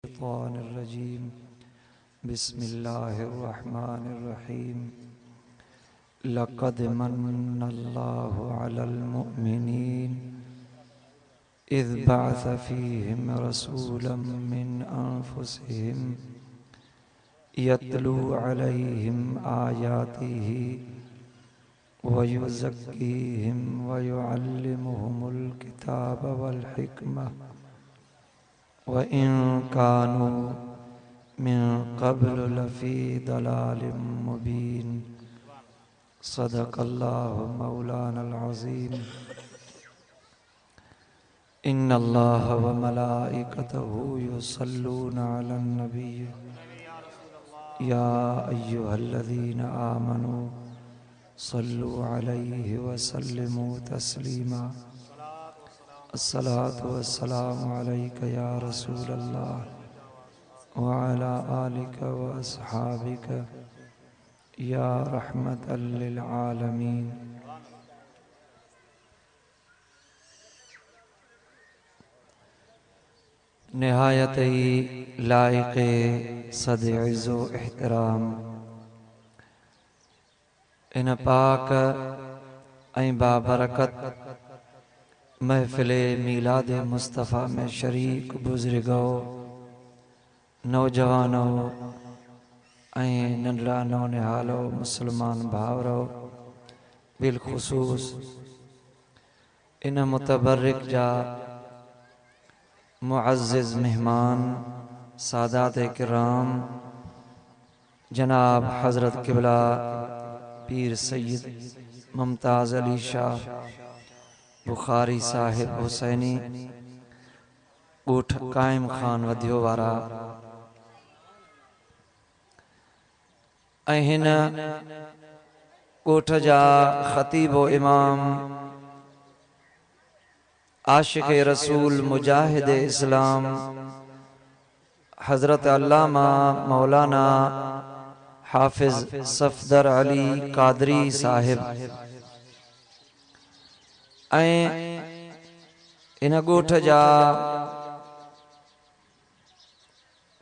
الشيطان بسم الله الرحمن الرحيم لقد من الله على المؤمنين إذ بعث فيهم رسولا من أنفسهم يتلو عليهم آياته ويزكيهم ويعلمهم الكتاب والحكمة وإن كانوا من قبل لفي ضلال مبين صدق الله مولانا العظيم إن الله وملائكته يصلون على النبي يا أيها الذين آمنوا صلوا عليه وسلموا تسليما الصلاة والسلام عليك يا رسول الله وعلى آلك وأصحابك يا رحمة للعالمين نهایت لائق صد عز و احترام इन पाक ऐं बाबरकत महफिल मीलाद मुस्तफ़ा में शरीक बुजुर्गो नौजवानों ऐं नंढड़ा नौनिहालो मुसलमान भावरो बिलखुसूस इन मुतबर्रिक जा मुअज़्ज़िज़ मेहमान सादात किराम जनाब हज़रत क़िबला पीर सैयद मुमताज़ अली शाह बुखारी साहिब हुसैनी ॻोठ कायम खान वधियो वारा ऐं हिन ॻोठ जा ख़तीब व इमाम आशिक़ रसूल मुजाहिद इस्लाम हज़रत अल्लामा मौलाना हाफिज़ सफ़दर अली कादरी साहिब ऐं इन ॻोठ जा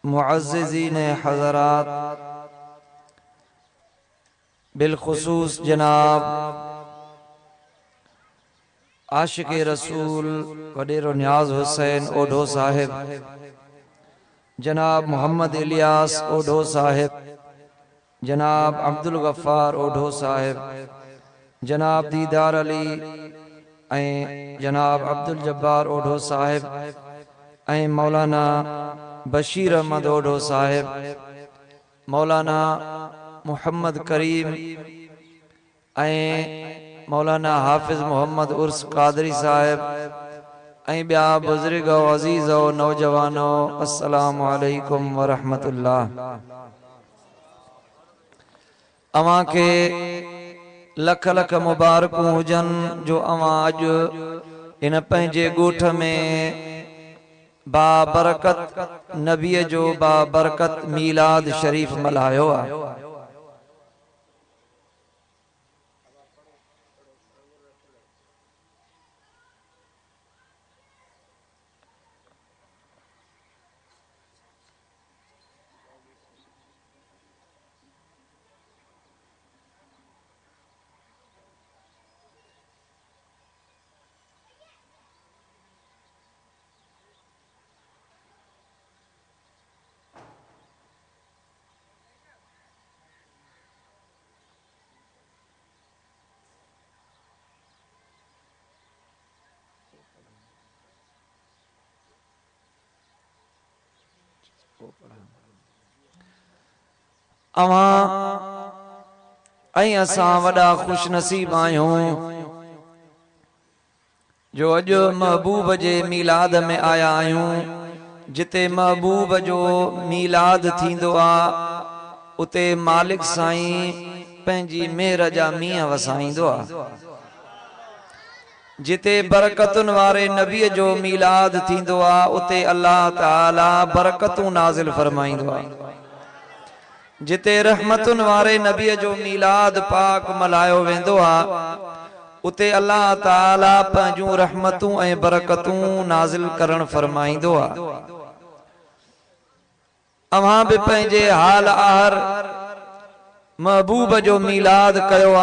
मुअज़्ज़िज़ीन हज़रात बिलखुसूस जनाब आशिक़ रसूल वडेरो न्याज़ हुसैन ओढो साहिब जनाब मोहम्मद इलियास ओढो साहिब जनाब अब्दुल गफ़ार ओढो साहिब जनाब दीदार अली ऐं जनाब अब्दुल जब्बार ओढो साहिब ऐं मौलाना बशीर अहमद ओढो साहिब मौलाना मोहम्मद करीम ऐं मौलाना हाफिज़ मोहम्मद उर्स कादरी साहिब ऐं ॿिया बुज़ुर्ग अज़ीज़ नौजवानो अस्सलामु अलैकुम व रहमतुल्लाह। अवां के लख लख मुबारकूं हुजन जो अवां अॼु इन पंहिंजे ॻोठ में बाबरकत नबीअ जो बाबरकत मीलाद शरीफ मल्हायो आहे। अवां ऐं असां वॾा खुश नसीब आहियूं जो अॼु महबूब जे मीलाद में आया आहियूं। जिते महबूब जो मीलाद थींदो आहे उते मालिक साईं पंहिंजी मेहर जा मींहं वसाईंदो आहे। जिते बरकतुन वारे नबीअ जो मीलाद थींदो आहे उते अल्लाह ताला बरकतूं नाज़िल फरमाईंदो आहे। जिते रहमतुन वारे नबीअ जो मीलाद पाक मल्हायो वेंदो आहे उते अल्लाह ताला पंहिंजूं रहमतूं ऐं बरकतूं नाज़िल करण फरमाईंदो आहे। अवां भी पंहिंजे हाल आहर महबूब जो मीलाद कयो आ।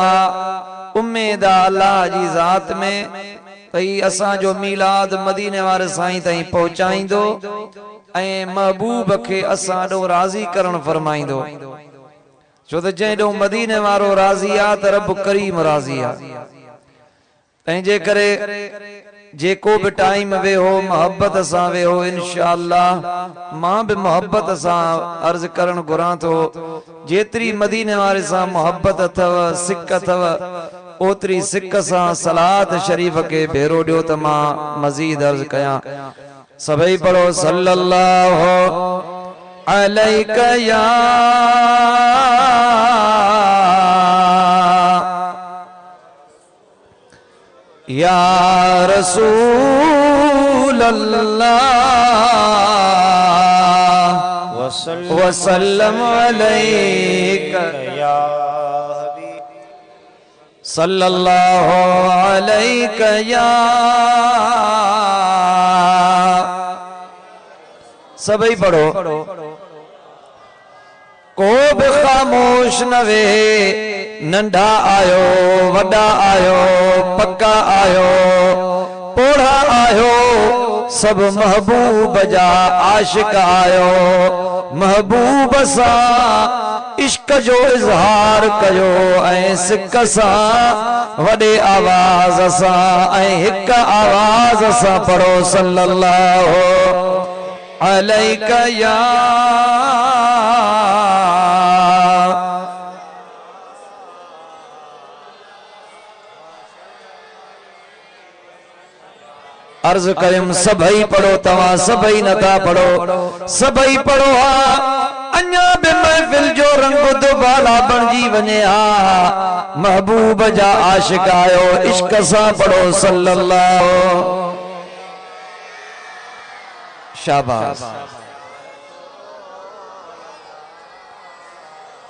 उम्मीद आ अल्लाह जी ज़ात में भई असां जो मीलाद मदीने वारे साईं ताईं पहुचाईंदो ऐं महबूब के असां ॾो राज़ी करण फरमाईंदो। छो त जंहिं मदीने वारो राज़ी आ त रब करीम राज़ी आ। तंहिंजे करे जेको भी टाइम वेहो मोहब्बत सां वेहो इंशाअल्लाह। मां भी मोहब्बत सां अर्ज करण घुरां थो जेतरी मदीने वारे सां मोहब्बत अथव सिक अथव ओतरी सिक सां सलात शरीफ के भेरो ॾियो त मां मज़ीद अर्ज कयां। सभई पढ़ो सल्लल्लाहु अलैका या रसूल अल्लाह वसल्लम अलैका या हबीब सल्लल्लाहु अलैका या। सभी पढ़ो को भी खामोश न वे नंढा आयो वड्डा आयो पक्का आयो पोढ़ा आयो सब महबूब जा आशिक आयो। महबूब सा इश्क जो इजहार कयो ऐं सिक सां वडे आवाज सां ऐं हिक आवाज सां पढ़ो सल्लल्लाहु अलैका या। अर्ज कयम सभई पढ़ो तवा सभई नथा पढ़ो सभई पढ़ो हा अन्या बे महफिल जो रंग दुबाला बणजी वने हा। महबूब जा आशिक आयो इश्क सा पढ़ो सल्लल्लाहु। शाबाश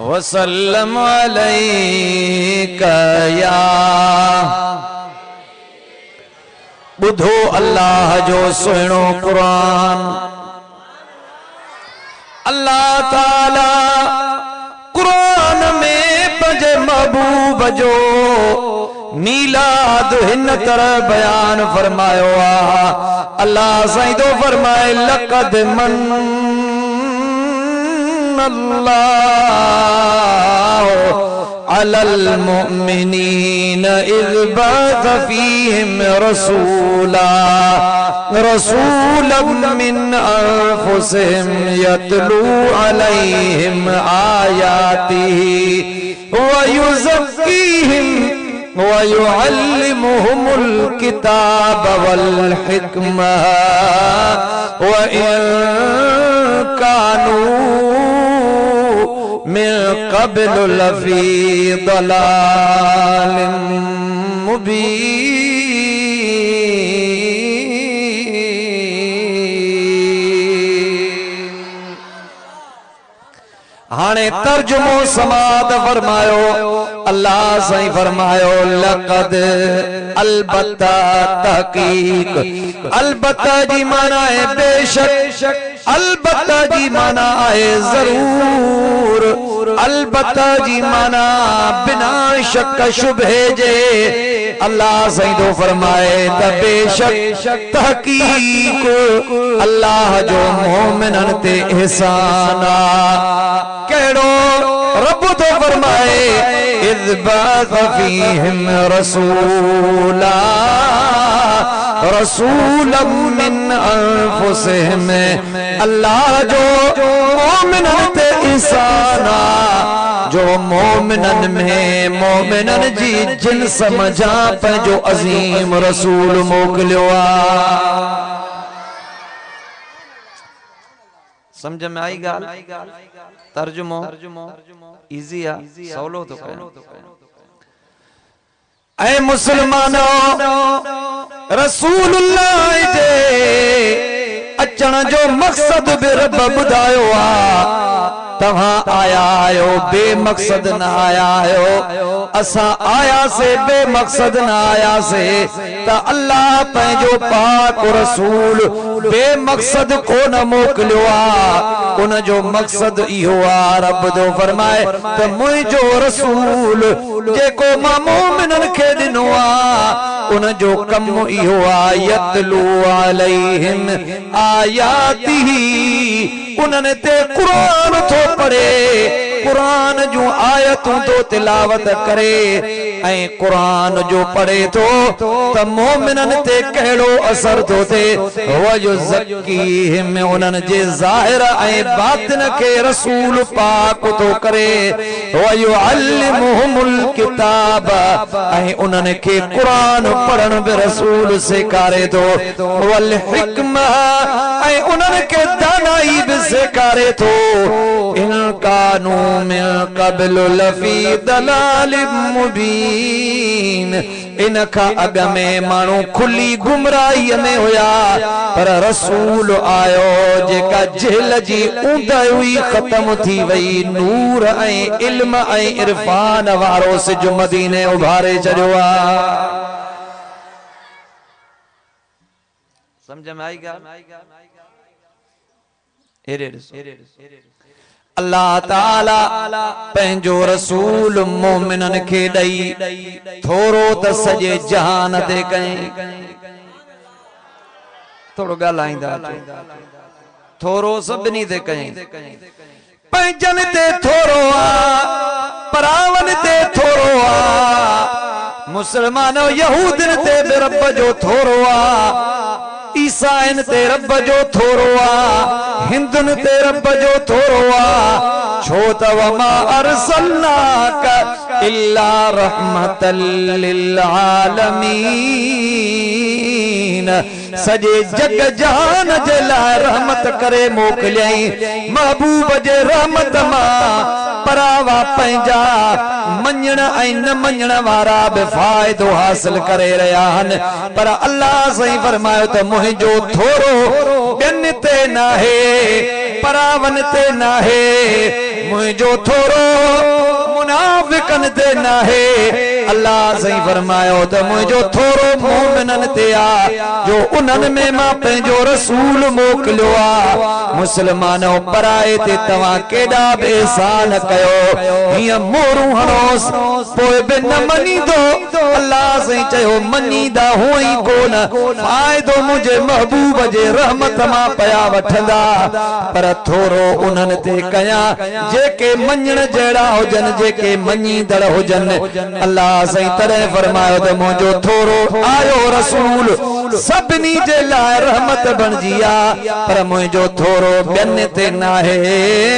वसल्लम अलैका या। बुधो अल्लाह जो सुहिणो कुरान। अल्लाह ताला कुरान में पंहिंजे महबूब जो मीलाद हिन तरह बयान फरमायो आ। अल्लाह साईं तो फरमाए लक़द मन अल्लाह अलल मुमिनीन इज़ बअस फीहिम रसूला रसूलन मिन अनफुसिहिम यतलू अलैहिम आयातिही व युज़क्कीहिम व युअल्लिमुहुमुल किताब वल हिकमा व इन कानू मिन क़ब्ल लफ़ी दलालिम मुबीन। हाने तर्जुमो समाद फरमायो अल्लाह साईं फरमायो लक़द अलबत्ता तहकीक। अलबत्ता जी माना है बेशक। अलबत्ता जी माना है जरूर। अलबत्ता जी माना बिना शक शुबहे जे। अल्लाह साईं तो फरमाए त बेशक तहकीक अल्लाह जो मोमिनन ते एहसान आ। केड़ो रब तो फरमाए इज़ बअस फीहिम रसूला रसूलन मिन अनफुसिहिम। अल्लाह जो मोमिनन ते एहसान आ जो मोमिनन में मोमिनन जी जिन समझा पंहिंजो अजीम रसूल मोकिलियो आ। समझ में आई गाल? तर्जुमो इजी आ सवलो तो कयो। ऐ मुसलमानो रसूलुल्लाह जे अचण जो मकसद भी रब बुधायो आ। तव्हां आया आयो बेमकसद न आया आयो, असां आया से बेमकसद न आया से। त अल्लाह पंहिंजो पाक रसूल बेमकसद को न मोकिलियो आ, उन जो मकसद इहो आ। रब जो फरमाए त मुंहिंजो रसूल जेको मां मोमिनन खे ॾिनो आ, उन जो कम इहो आ यतलू अलैहिम आयातिही, उन्हनि ते कुरान थो पढ़े, कुरान जूं आयतूं तो तिलावत करे। ऐं कुरान जो पढ़े थो त मोमिनन ते कहिड़ो असर थो थिए। वयुज़क्कीहिम, उन्हनि जे ज़ाहिर ऐं बातिन खे रसूल पाक थो करे। वयुअल्लिमुहुमुल किताब, ऐं उन्हनि खे कुरान पढ़ण बि रसूल सेखारे थो। वल हिकमा, ऐं उन्हनि खे दानाई बि सेखारे थो। इन कानू मिन क़ब्लु लफ़ी दलालिम मुबीन, इन खां अॻ में माण्हू खुली गुमराहीअ में हुया, पर रसूल आयो जेका जेल जी ऊंदहि हुई ख़त्म थी वई। नूर ऐं इल्म ऐं इरफान वारो सिज मदीने उभारे छॾियो आ। समझ में आई ॻाल्हि? अल्लाह ताला पंहिंजो रसूल मोमिनन खे ॾई थोरो त सॼे जहान ते कयईं। थोरो ॻाल्हाईंदा थोरो सभिनी ते कयईं। पंहिंजनि ते थोरो आ, परावन ते थोरो आ, मुसलमान यहूदन ते बि रब जो थोरो आ, ईसाइन ते रब जो थोरो आ, हिंदुन ते रब जो थोरो आ। छो त वमा अरसलनाका इल्ला रहमतल लिल आलमीन, सॼे जग जहान जे लाइ रहमत करे मोकिलियईं। महबूब जे रहमत मां परावा पंहिंजा मञण ऐं न मञण वारा बि फ़ाइदो हासिल करे रहिया आहिनि। पर अल्लाह साईं फरमायो त मुंहिंजो थोरो ॿियनि ते नाहे, परावन ते नाहे, मुंहिंजो थोरो मुनाफिकन ते नाहे। अल्लाह साईं फरमायो त मुंहिंजो थोरो मोमिनन ते आ, जो उन्हनि में मां पंहिंजो रसूल मोकिलियो आ। मुसलमानो पराए ते तव्हां केॾा बि एहसान कयो, हीअं मोरूं हणोस पोइ बि न मञीदो। अल्लाह साईं चयो मञीदा हुअ ई कोन, फ़ाइदो मुंहिंजे महबूब जे रहमत मां पया वठंदा। पर थोरो उन्हनि ते कयां जेके मञण जहिड़ा हुजनि, जेके मञीदड़ हुजनि। अल्लाह साईं तॾहिं फरमायो त मुंहिंजो थोरो आयो रसूल सभिनी जे लाइ रहमत बणिजी आ, पर मुंहिंजो थोरो ॿियनि ते नाहे,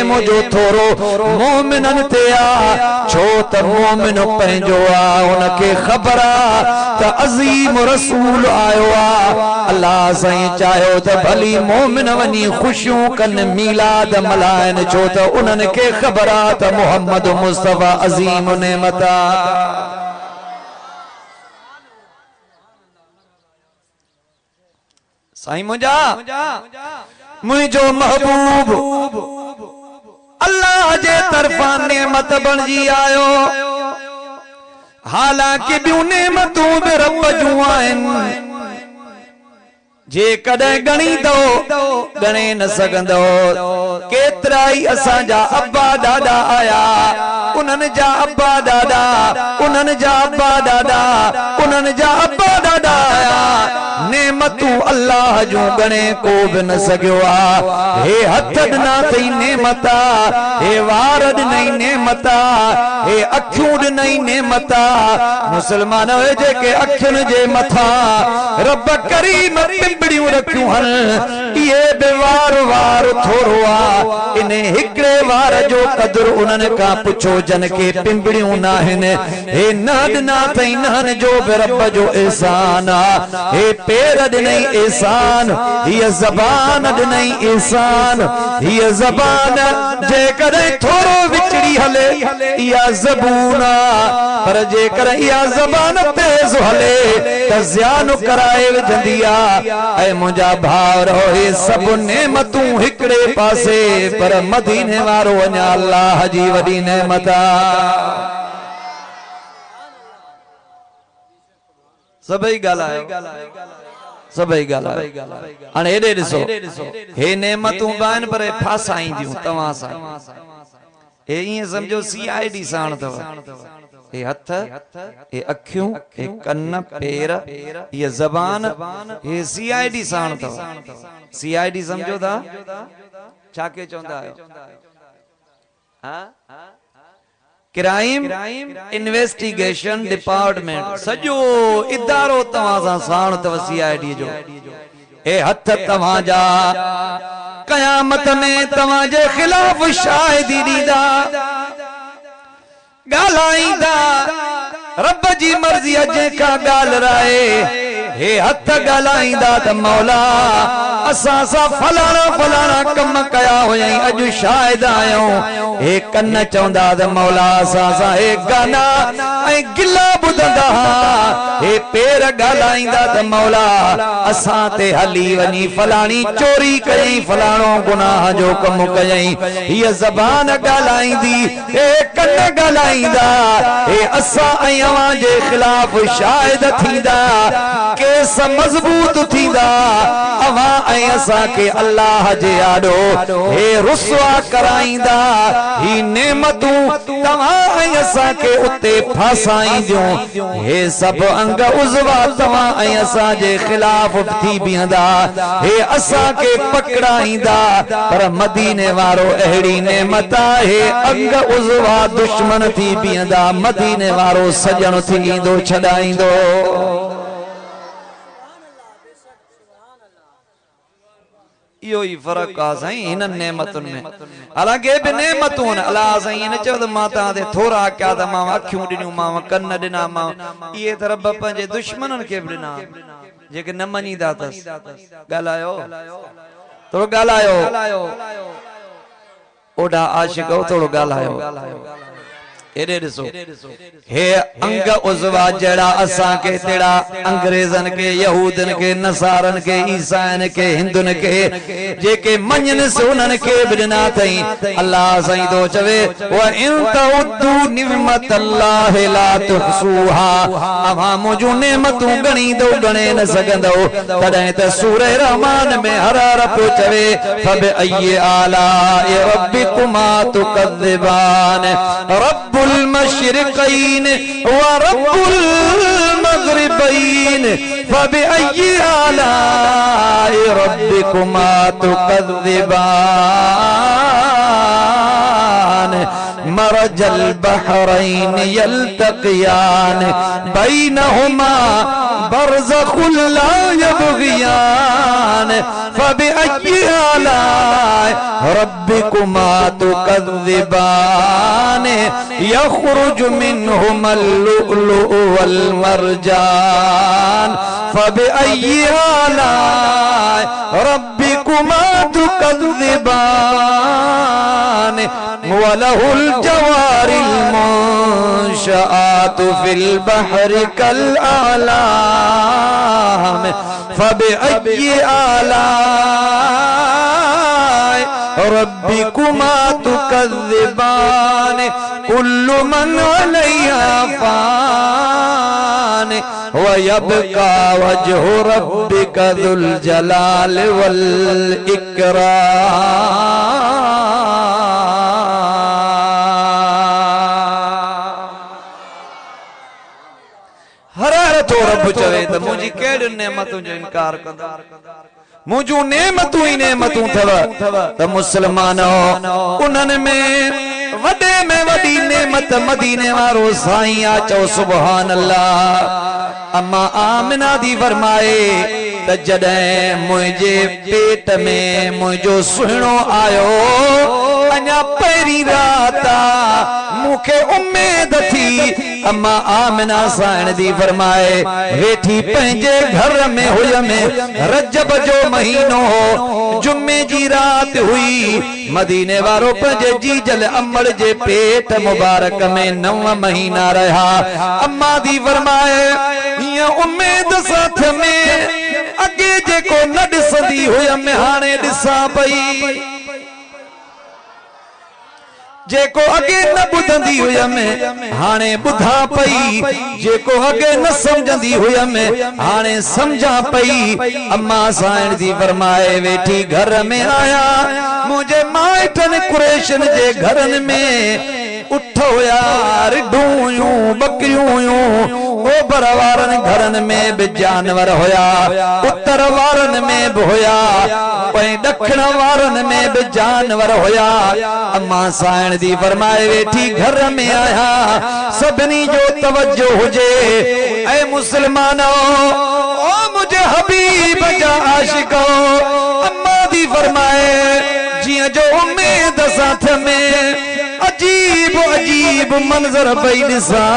मुंहिंजो थोरो मोमिनन ते आ। छो त मोमिन पंहिंजो आ, उनखे ख़बर आ त अज़ीम रसूल आयो आ। अल्लाह साईं चाहियो त भली मोमिन वञी ख़ुशियूं कनि, मीलाद मल्हाइनि, छो त उन्हनि खे ख़बर आ त मोहम्मद मुस्तफ़ा अज़ीम नेमत आ। साईं मुंहिंजो महबूब अल्लाह जे तरफां नेमत बणिजी आयो। हालांकि ॿियूं नेमतूं बि रब जूं आहिनि, जे कॾहिं ॻणींदो ॻणे न सघंदो। केतिरा ई असांजा अब्बा ॾाॾा आया, उन्हनि जा अब्बा ॾाॾा, उन्हनि जा अब्बा ॾाॾा, उन्हनि जा अब्बा ॾाॾा आया। नेमतूं अल्लाह जूं ॻणे को बि न सघियो आ। हे हथ ॾिना अथई नेमत आ, हे वार ॾिनई नेमत आ, हे अखियूं ॾिनई नेमत आ। मुसलमान जेके अखियुनि जे मथां रब करीम पिंबड़ियूं रखियूं हन, इहे बि वार वार थोरो आ। इन हिकिड़े वार जो क़दुरु उन्हनि खां पुछो जन के पिंबड़ियूं न आहिनि। हे न ॾिना अथई नहन जो बि रब जो एहसान आ। हे पेर ॾिनई ॾिनई एहसान ये ज़बान ॾिनई एहसान ये ज़बान जेकॾहिं थोरो विचड़ी हले या ज़बून पर जेकर या ज़बान तेज हले त ज़ियान कराए विझंदी ऐ मुंहिंजा भाउर हे सभु नेमतूं हिकिड़े पासे पर मदीने वारो अञा अल्लाह जी वॾी नेमत सभई ॻाल्हायो सभई ॻाल्हायो हाणे हेॾे ॾिसो हे नेमतूं आहिनि पर फासाईंदियूं तव्हां सां हे ईअं सम्झो CID साण अथव हे हथ हे अखियूं हे कन पेर ये ज़बान हे CID साण अथव CID सम्झो था छा के चवंदा आहियो क्राइम इन्वेस्टिगेशन डिपार्टमेंट सॼो इदारो तव्हां सां साण अथव CID जो हे हथ तव्हां जा क़यामत में तव्हां जे ख़िलाफ़ शाहिदी ॾींदा ॻाल्हाईंदा रब जी मर्ज़ी जेका ॻाल्हि राहे हे हथ ॻाल्हाईंदा त मौला असां सां फलाणा फलाणा कम कया हुयई अॼु शाहिद आहियूं हे कन चवंदा त मौला असां सां हे गाना ऐं गिला ॿुधंदा हे पेर ॻाल्हाईंदा त मौला असां ते हली वञी फलाणी चोरी कयई फलाणो गुनाह जो कम कयई हीअ ज़बान ॻाल्हाईंदी हे कन ॻाल्हाईंदा हे असां ऐं अवां जे ख़िलाफ़ शाहिद थींदा केस मज़बूत थींदा अवां ऐं असां के अल्लाह जे आॾो हे रुसवा कराईंदा ही नेमतूं तव्हां ऐं असां के उते फासाईंदियूं हे सभु अंग उज़वा तव्हां ऐं असां जे ख़िलाफ़ थी बीहंदा हे असां के पकड़ाईंदा पर मदीने वारो अहिड़ी नेमत आहे अंग उज़वा दुश्मन थी बीहंदा मदीने वारो सजण थी ईंदो छॾाईंदो इहो ई फ़र्क़ु आहे साईं हिननि नेमतुनि में हालांकि बि नेमतूं आहिनि अलाह साईं इन चयो त मां तव्हां ते थोरा कया त मां अखियूं ॾिनियूं मां कन ॾिना मां इहे त रब पंहिंजे दुश्मननि खे बि ॾिना जेके न मञींदा अथसि ॻाल्हायो थोरो ॻाल्हायो ओॾा आशिक़ थोरो ॻाल्हायो हेॾे ॾिसो हे अंग उज़वा जहिड़ा असां के तेड़ा अंग्रेज़नि के यहूदनि के नसारनि के ईसाइनि के हिंदुनि के जेके मञनि से उन्हनि खे बि ॾिना अथई अल्लाह साईं थो चवे व इन तउद्दू निअमतल्लाहि ला तुहसूहा अवां मुंहिंजूं नेमतूं ॻणींदो ॻणे न सघंदो तॾहिं त सूरह रहमान में हर हर पियो चवे फबिअय्यि आलाइ रब्बिकुमा तुकज़्ज़िबान रब्बुल المشرقين ورب المغربين فبأي آلاء ربكما تكذبان مرج البحرين يلتقيان بينهما برزخ لا يبغيان فبأي آلاء ربكما تكذبان يخرج منهما اللؤلؤ والمرجان فبأي آلاء ربكما تكذبان وله الجوار المنشآت في البحر كالأعلام فبأي آلاء ربكما تكذبان كل من عليها فان ويبقى وجه ربك ذو الجلال والإكرام हरारत रब चवे त मुंहिंजी कहिड़ियुनि नेमतुनि जो इनकार कंदा मुंहिंजूं नेमतूं ई नेमतूं अथव त मुस्लमानो उन्हनि में वॾे में वॾी नेमत मदीने वारो साईं आ चओ सुभान अल्लाह अम्मा आमिना दी फरमाए त जॾहिं मुंहिंजे पेट में मुंहिंजो सुहिणो आयो अञा पहिरीं पहिरी राता मुखे उम्मीद थी अम्मा आमिना साइण दी फरमाए वेठी पंहिंजे घर में हुयमे रजब जो महीनो हो जुम्मे जी रात हुई मदीने वारो पंहिंजे जीजल अमड़ जे पेट मुबारक में 9 महीना रहा अम्मा दी फरमाए ये उम्मीद साथ में अगे जेको न ॾिसंदी हुयमि हाणे ॾिसां पई जेको अगे न बुधंदी हुयमि हाणे बुधा पई जेको अगे न समझंदी हुयमि हाणे समझा पई अम्मा साइण दी फरमाए वेठी घर में आया मुझे माइटन कुरैशन जे घरन में उठ हुया रिढूं हुयूं बकरियूं हुयूं ओभर वारन घरन में भी जानवर होया उत्तर वारन में भी होया दक्षिण वारन में भी जानवर होया अम्मा साइण दी फरमाए वेठी घर में आया सभिनी जो तवज्जो हुजे ऐ मुसलमानो ओ मुझे हबीब जा आशिको अम्मा दी फरमाए जिया जो उम्मीद साथ में अजीब अजीब मंजर पई ॾिसां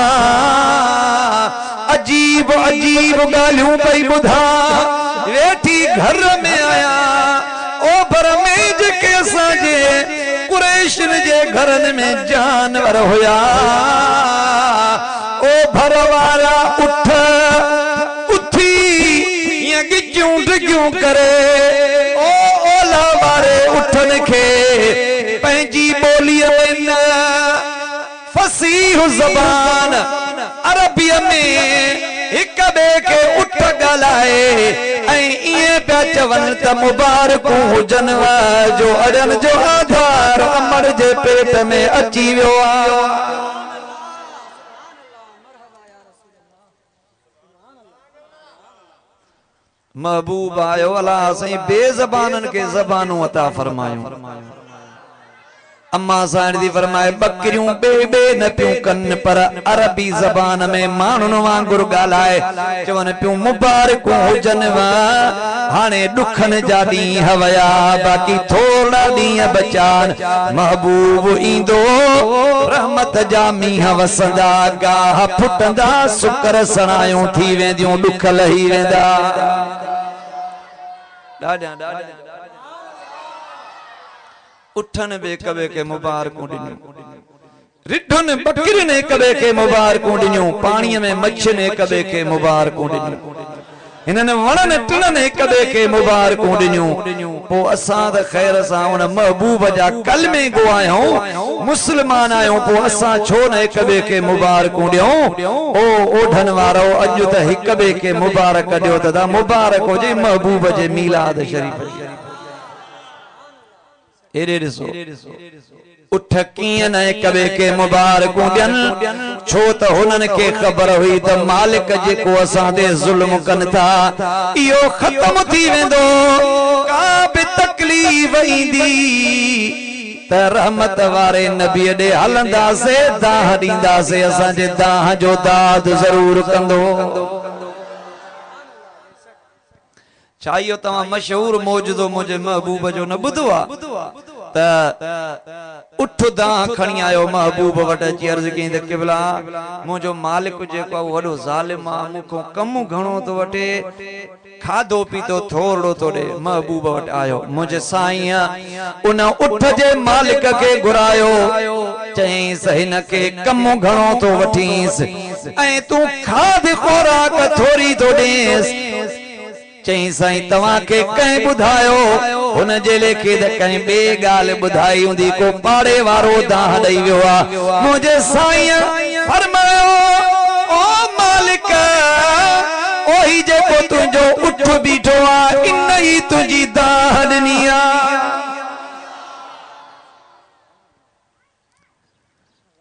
अजीब अजीब गालियूं पई ॿुधा वेठी घर में आया ओभर में जेके असांजे कुरैशन जे घरन में जानवर हुया ओभर वारा उठ उथी या गिजूं डिगियूं करे ओ ओला वारे उठन खे पंहिंजी ॿोलीअ में न फसीह ज़बान अरबीअ में हिक ॿिए खे उठ ॻाल्हाए ऐं ईअं पिया चवनि त मुबारकूं हुजनि जो अड़न जो आधार अमर जे पेट में अची वियो आहे महबूब आयो अल्लाह साईं बेज़बानन के ज़बानूं अता फरमायूं अम्मा साइण दी फरमाए बकरियूं बे न पियूं कन पर अरबी ज़बान में माण्हुनि वांगुरु ॻाल्हाए चवनि पियूं मुबारकूं हुजनि हाणे ॾुखन जा ॾींहं हवया बाक़ी थोड़ा ॾींहं बचान महबूब ईंदो रहमत जा मींहं वसंदा गाह फुटंदा सुकर सणायूं थी वेंदियूं ॾुख लही वेंदा ॾाढा उठन बे कबे के मुबारकूं ॾिनियूं रिढुन बकरिन कबे के मुबारकूं ॾिनियूं पाणीअ में मच्छिन कबे के मुबारकूं ॾिनियूं हिनन वणन टिणन कबे के मुबारकूं ॾिनियूं पोइ असां त ख़ैर सां उन महबूब जा कलमे गो आहियूं मुस्लमान आहियूं पोइ असां छो न कबे के मुबारकूं ॾियूं ओ ओढन वारो अॼु त हिक ॿिए खे मुबारक ॾियो त मुबारक हुजे महबूब जे मीलाद शरीफ़ एरे ॾिसो उठ कीअं न कबे के मुबारकूं ॾियनि छो त हुननि खे ख़बर हुई त मालिक जेको असां ते ज़ुल्म कनि था इहो ख़त्म थी वेंदो का बि तकलीफ़ ईंदी त रहमत वारे नबी ॾे हलंदासीं दाह ॾींदासीं असांजे दाह जो दाद ज़रूर कंदो छा इहो तव्हां मशहूर मौजूदो मुंहिंजे महबूब जो न ॿुधो आहे त उठ दाह खणी आयो महबूब वटि अची अर्ज़ कई त क़िबला मुंहिंजो मालिक जेको आहे वॾो ज़ालिम आहे मूंखां कमु घणो थो वठे खाधो पीतो थोरो थो ॾे महबूब वटि आयो मुंहिंजे साईं उन उठ जे मालिक खे घुरायो चईंसि हिन खे कमु घणो थो वठीसि ऐं तूं खाध खोराक थोरी थो ॾेसि चई साईं तव्हां के कंहिं ॿुधायो हुन जे लेखे त कंहिं ॿे ॻाल्हि ॿुधाई हूंदी को पाड़े वारो दाह ॾेई वियो आहे मुंहिंजे साईं फरमायो ओ मालिक ओही जेको तुंहिंजो उठ बीठो आहे इन ई तुंहिंजी दाह ॾिनी आहे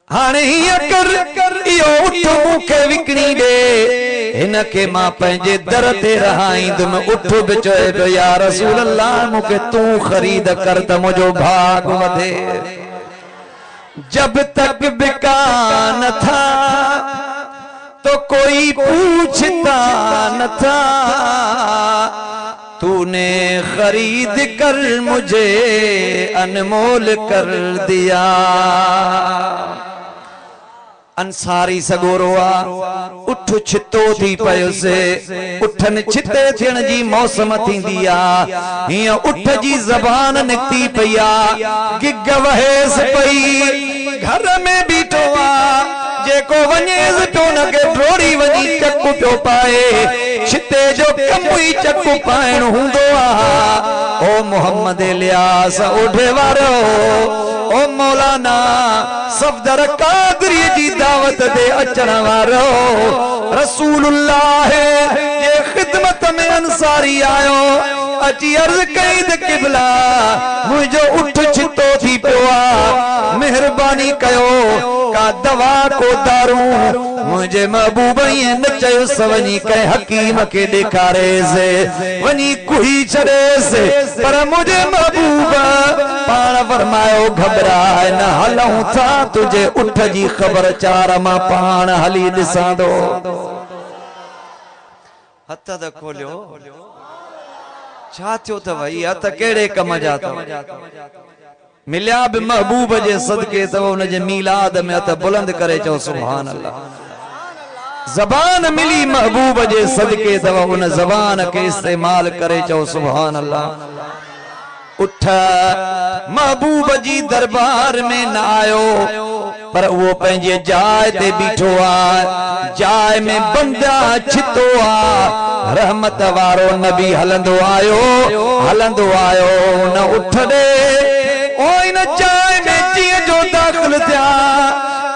हाणे हीअं कर इहो उठ मूंखे विकिणी ॾे हिन खे मां पंहिंजे दर ते रहाईंदुमि उठ बि चए पियो या रसूल अल्लाह मूंखे तूं ख़रीद कर त मुंहिंजो भाग वधे जब तक बिका न था तो कोई पूछता न था तूने खरीद कर मुझे अनमोल कर दिया। अंसारी सगोरवा उठ छितो थी पयो से उठन छिते थियण जी मौसम थींदी आ हिय उठ जी ज़बान निकती पया गिग वहेस पई घर में बीठो आ जेको वनेस तो न के ड्रोड़ी वनी चक्कू पियो पाए छिते जो कमुई चक्कू पाइण हुंदो आ। ओ मोहम्मद इलियास ओढे वारो ओ मौलाना सफदर कादरी जी दावत दे अचण वारो रसूलुल्लाह जे खिदमत में अंसारी आयो अची अर्ज कई त किबला मुझो उठ छितो थी पियो आ मेहरबानी कयो का दवा को दारू मुझे महबूब न चयो सवनी कह हकीम के दिखारे से वनी कुही छड़े से पर मुझे महबूब पाण फरमायो घबराए न हलऊं था तुझे उठ जी खबर चार मां पाण हली दिसां दो। हथ त खोलियो छा थियो त भई हथ केड़े कम जा तो मिलिया भी महबूब जे सदके तो उन जे मीलाद में हथ बुलंद करे चो सुभान अल्लाह। जबान मिली महबूब जे सदके तो उन जबान के इस्तेमाल करे चो सुभान अल्लाह। उठ महबूब जी दरबार में न आयो पर वो पंहिंजे जाय ते बीठो आ जाय में बंदा छितो आ रहमत वारो नबी हलंदो आयो न उठ दे ओ इन जाय में जीअं जो दाखिल थिया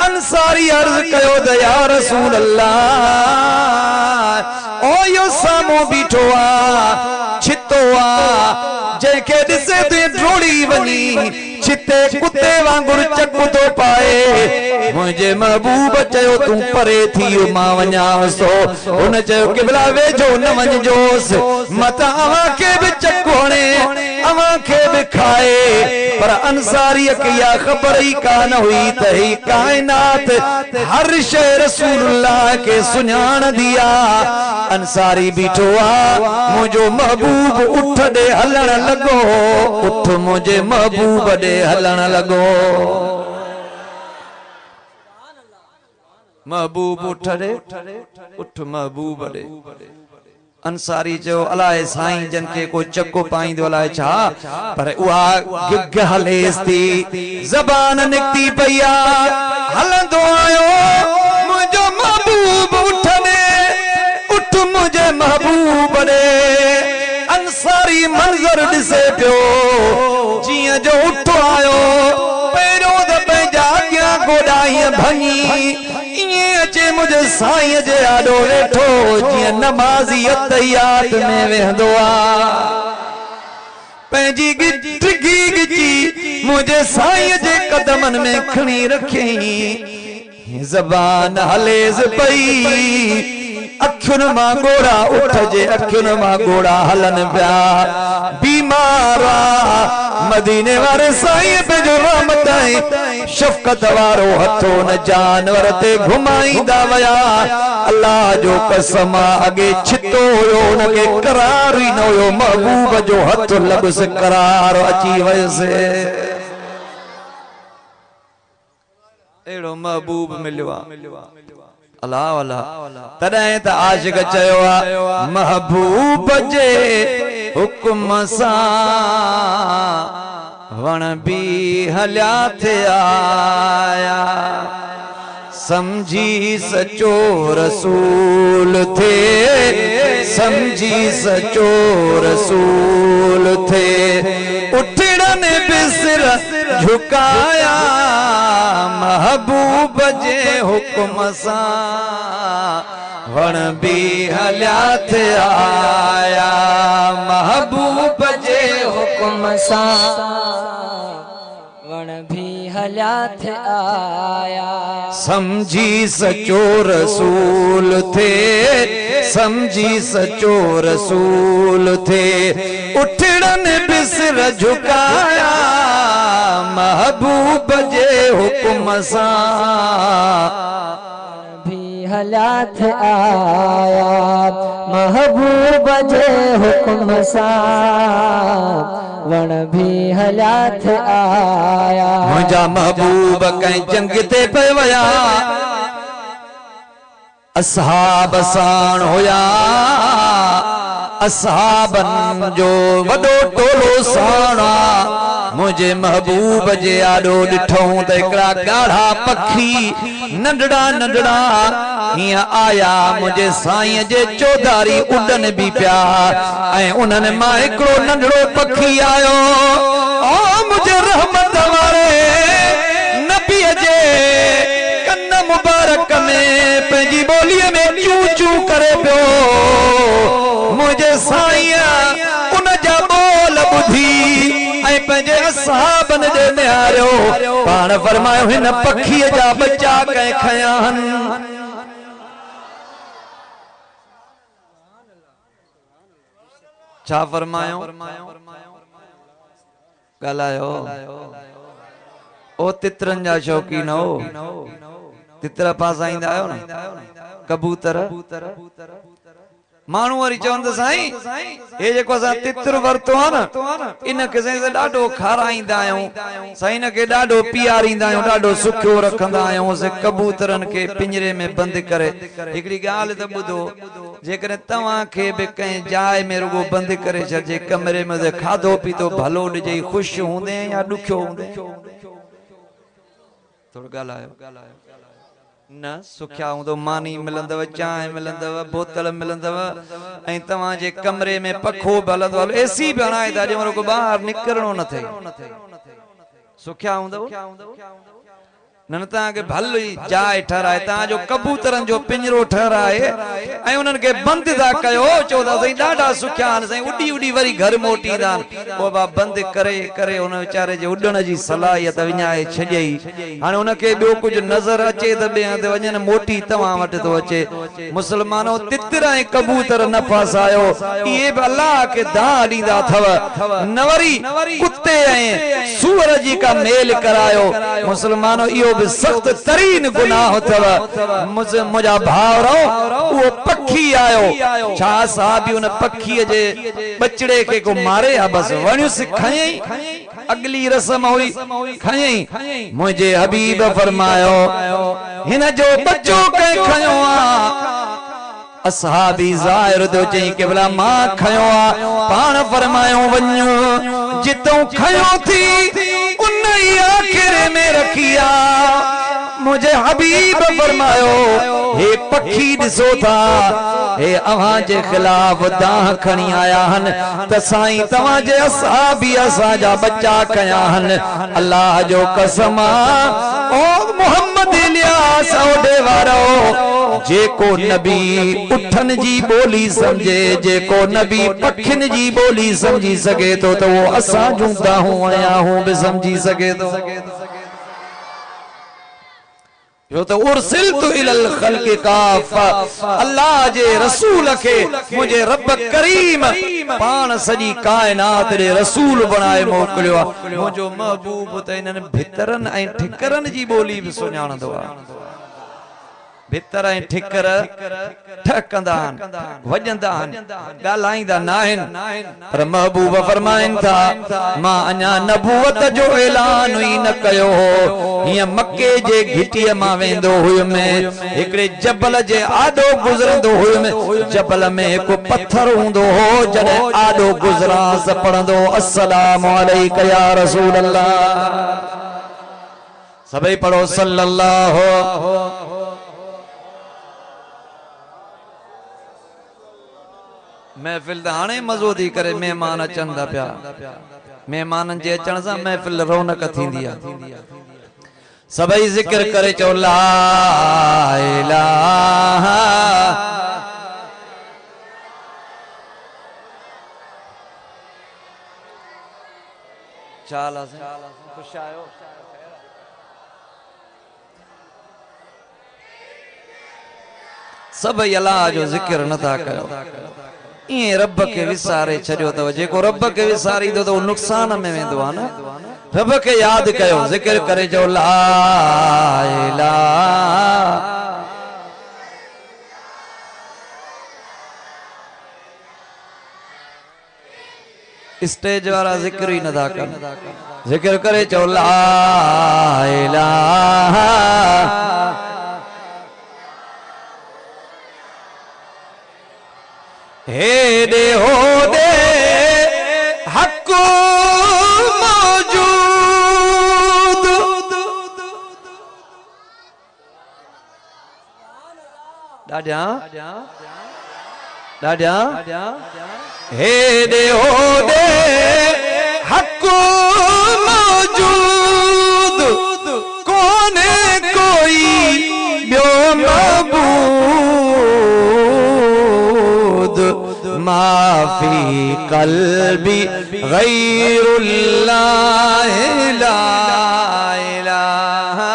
अंसारी अर्ज कयो त या रसूल अल्लाह ओ यो सामो बीठो आ छितो आ जेके दिसे ते ड्रोड़ी वनी छिते कुत्ते वांगुर चक्कू तो पाए मुझे महबूब चयो तू परे थी मां वञा सो उन चयो किबला वेझो न वञजोस मत अवां के भी चक्कू हणे अवां के भी खाए पर अंसारी के या खबर ही कान हुई त ही कायनात हर शय रसूलुल्लाह के सुञाण दिया। अंसारी बीठो आ मुझो महबूब उठ दे हलण लगो उठ मुझे महबूब दे हलण लगो महबूब उठ दे उठ महबूब दे। अंसारी जो अलाए साईं जन के को चक्को पाईंदो अलाए छा पर उहा गिग हलेस थी ज़बान निकती पया हलंदो आयो मुझो महबूब उठ दे उठ मुझे महबूब दे। अंसारी मंजर दिसे पियो जिया जो उठ आयो पैरों द पंहिंजा अॻियां गोॾाई भञी इएं अचे मुझे साईं जे आॾो वेठो जिया नमाज़ी अतहियात में वेंदो आ पंहिंजी गिटी गिची मुझे साईं जे कदमन में खणी रखी ज़बान हलेज पई अखियुन मां गोड़ा उठ जे अखियुन मां गोड़ा हलन पिया बीमारा मदीने वारे साईं पे जो रहमत है शफकत वारो हथो न जानवर ते घुमाईंदा वया अल्लाह जो कसम अगे छितो हुयो न के करार ही न हुयो महबूब जो हथ लॻुस करार अची वयसे एड़ो महबूब मिलियो अल्लाह अल्लाह तॾहिं त आशिक चयो आ महबूब जे हुक्म सां वण बि हलिया थे आया समझी सचो रसूल थे समझी सचो रसूल थे उठड़न बिसर झुकाया महबूब जे हुक्म सां वण बि हलिया थे आया महबूब जे हुक्म सां वण भी हलिया थे आया समझी सचो रसूल थे समझी सचो रसूल थे उठड़न बिसर झुकाया महबूब जे हुक्म सां भी हलात आया महबूब जे हुक्म सा वण भी हलात आया मुझा महबूब कहीं जंग ते पे वया असहाब साण होया असहाबन जो वडो टोलो साणा मुझे महबूब जे आडो डिठो त एकड़ा गाढ़ा पखी नंढड़ा नंढड़ा हिया आया मुझे साईं जे चौधारी उडन भी प्या ऐ उन्हन मां एकड़ो नंढड़ो पखी आयो ओ मुझे रहमत वारे नबी जे कन मुबारक में पंहिंजी बोली में चू चू करे पियो मुझे साईं उन जा बोल बुधी ऐ पंहिंजे असहाबन जे निहारियो पाण फरमायो हिन पखीअ जा बच्चा कंहिं खया आहिनि छा फरमायो ॻाल्हायो ओ तित्रन जा शौकीन हो तितर पास ईंदा आहियो न कबूतर माण्हू वरी चवंदा साईं हे जेको असां तितर वरतो आहे न इन खे साईं ॾाढो खाराईंदा आहियूं साईं इन खे ॾाढो पीआरींदा आहियूं ॾाढो सुखियो रखंदा आहियूं से कबूतरनि खे पिंजरे में बंदि करे हिकिड़ी ॻाल्हि त ॿुधो जेकॾहिं तव्हांखे बि कंहिं जाइ में रुगो बंदि करे छॾिजे कमरे में खाधो पीतो भलो ॾिजे ख़ुशि हूंदे या ॾुखियो हूंदे थोरो ॻाल्हायो न सुखिया हूंदो मानी मिलंदव चांहि मिलंदव बोतल मिलंदव ऐं तव्हांजे कमरे में पखो बि हलंदो एसी बि हणाए था ॾियो रुगो ॿाहिरि निकिरणो न थिए सुखिया हूंदव न तव्हांखे भली जाइ ठहराए तव्हांजो कबूतरनि जो पिंजरो ठहराए ऐं उन्हनि खे बंदि था कयो चओ था साईं ॾाढा सुखिया आहिनि साईं उॾी उॾी वरी घर मोटी ईंदा आहिनि पोइ बा बंदि करे करे उन वीचारे जे उॾण जी सलाहियत विञाए छॾियई हाणे उनखे ॿियो कुझु नज़र अचे त ॿिए हंधि वञनि मोटी तव्हां वटि थो अचे मुस्लमानो तितर ऐं कबूतर न फासायो इहे बि अलाह खे दाह ॾींदा अथव न वरी कुते ऐं सूअर जी का मेल करायो मुस्लमानो इहो सख्त तरीन गुनाह अथव मुझा भावरो वो पखी आयो छा साहब उन पखी जे बचड़े के को मारे आ बस वणियुस खयई अगली रस्म हुई खयई मुझे हबीब फरमायो हिन जो बच्चो के खयो आ असहाबी ज़ाहिर दो चई के भला मां खयो आ पाण फरमायो वञो जितो खयो थी उन ही आखिर में रखिया मुझे हबीब फरमायो हे पखी दिसो था हे अवां जे खिलाफ दाह खणी आया हन त साईं तवां जे असहाबी असा जा बच्चा कया हन अल्लाह जो कसम ओ मोहम्मद इलियास ओडे वारो जेको नबी उठन जी बोली समझे जेको नबी पखिन जी बोली समझी सके तो वो असा जूं दाहूं आया हूं भी समझी सके तो यो तो उर्सिलतु इलल खल्क़ि काफ़ा अल्लाह जे रसूल के मुझे रब करीम पान सजी कायनात दे रसूल बनाए मोकलियो मुझो महबूब त इनन भितरन ऐं ठिकरन जी बोली भी सुञाणंदो आ भितर ऐं ठिकर ठकंदा आहिनि वॼंदा आहिनि ॻाल्हाईंदा न आहिनि पर महबूब फरमाइनि था मां अञा नबूवत जो ऐलान ई न कयो हो हीअं मके जे घिटीअ मां वेंदो हुयुमि हिकिड़े जबल जे आॾो गुज़रंदो हुयुमि जबल में हिकु पत्थर हूंदो हो जॾहिं आॾो गुज़रांस पढ़ंदो अस्सलामु अलैका या रसूल अल्लाह सभई पढ़ो सल्लल्लाहु महफिल त हाणे मज़ो थी करे मेहमान अचनि था पिया मेहमाननि जे अचण सां महफिल रौनक थींदी आहे सभई ज़िक्र करे चओ ला इलाहा चाल खुश आयो सभई अल्लाह जो ज़िक्र नथा कयो ये रब के विसारे छड़ियो तो जेको रब के विसारींदो तो नुकसान में वेंदो आ न रब के याद कयो जिक्र करे जो ला इलाहा स्टेज वाला जिक्र ही न था कर जिक्र करे चो ला इलाहा हे दे हो दे हक मौजूद दादा दादा हे दे हो दे हक मौजूद कोने कोई ब्यो मबूद माफी कल्बी गैरुल्लाह ला इलाहा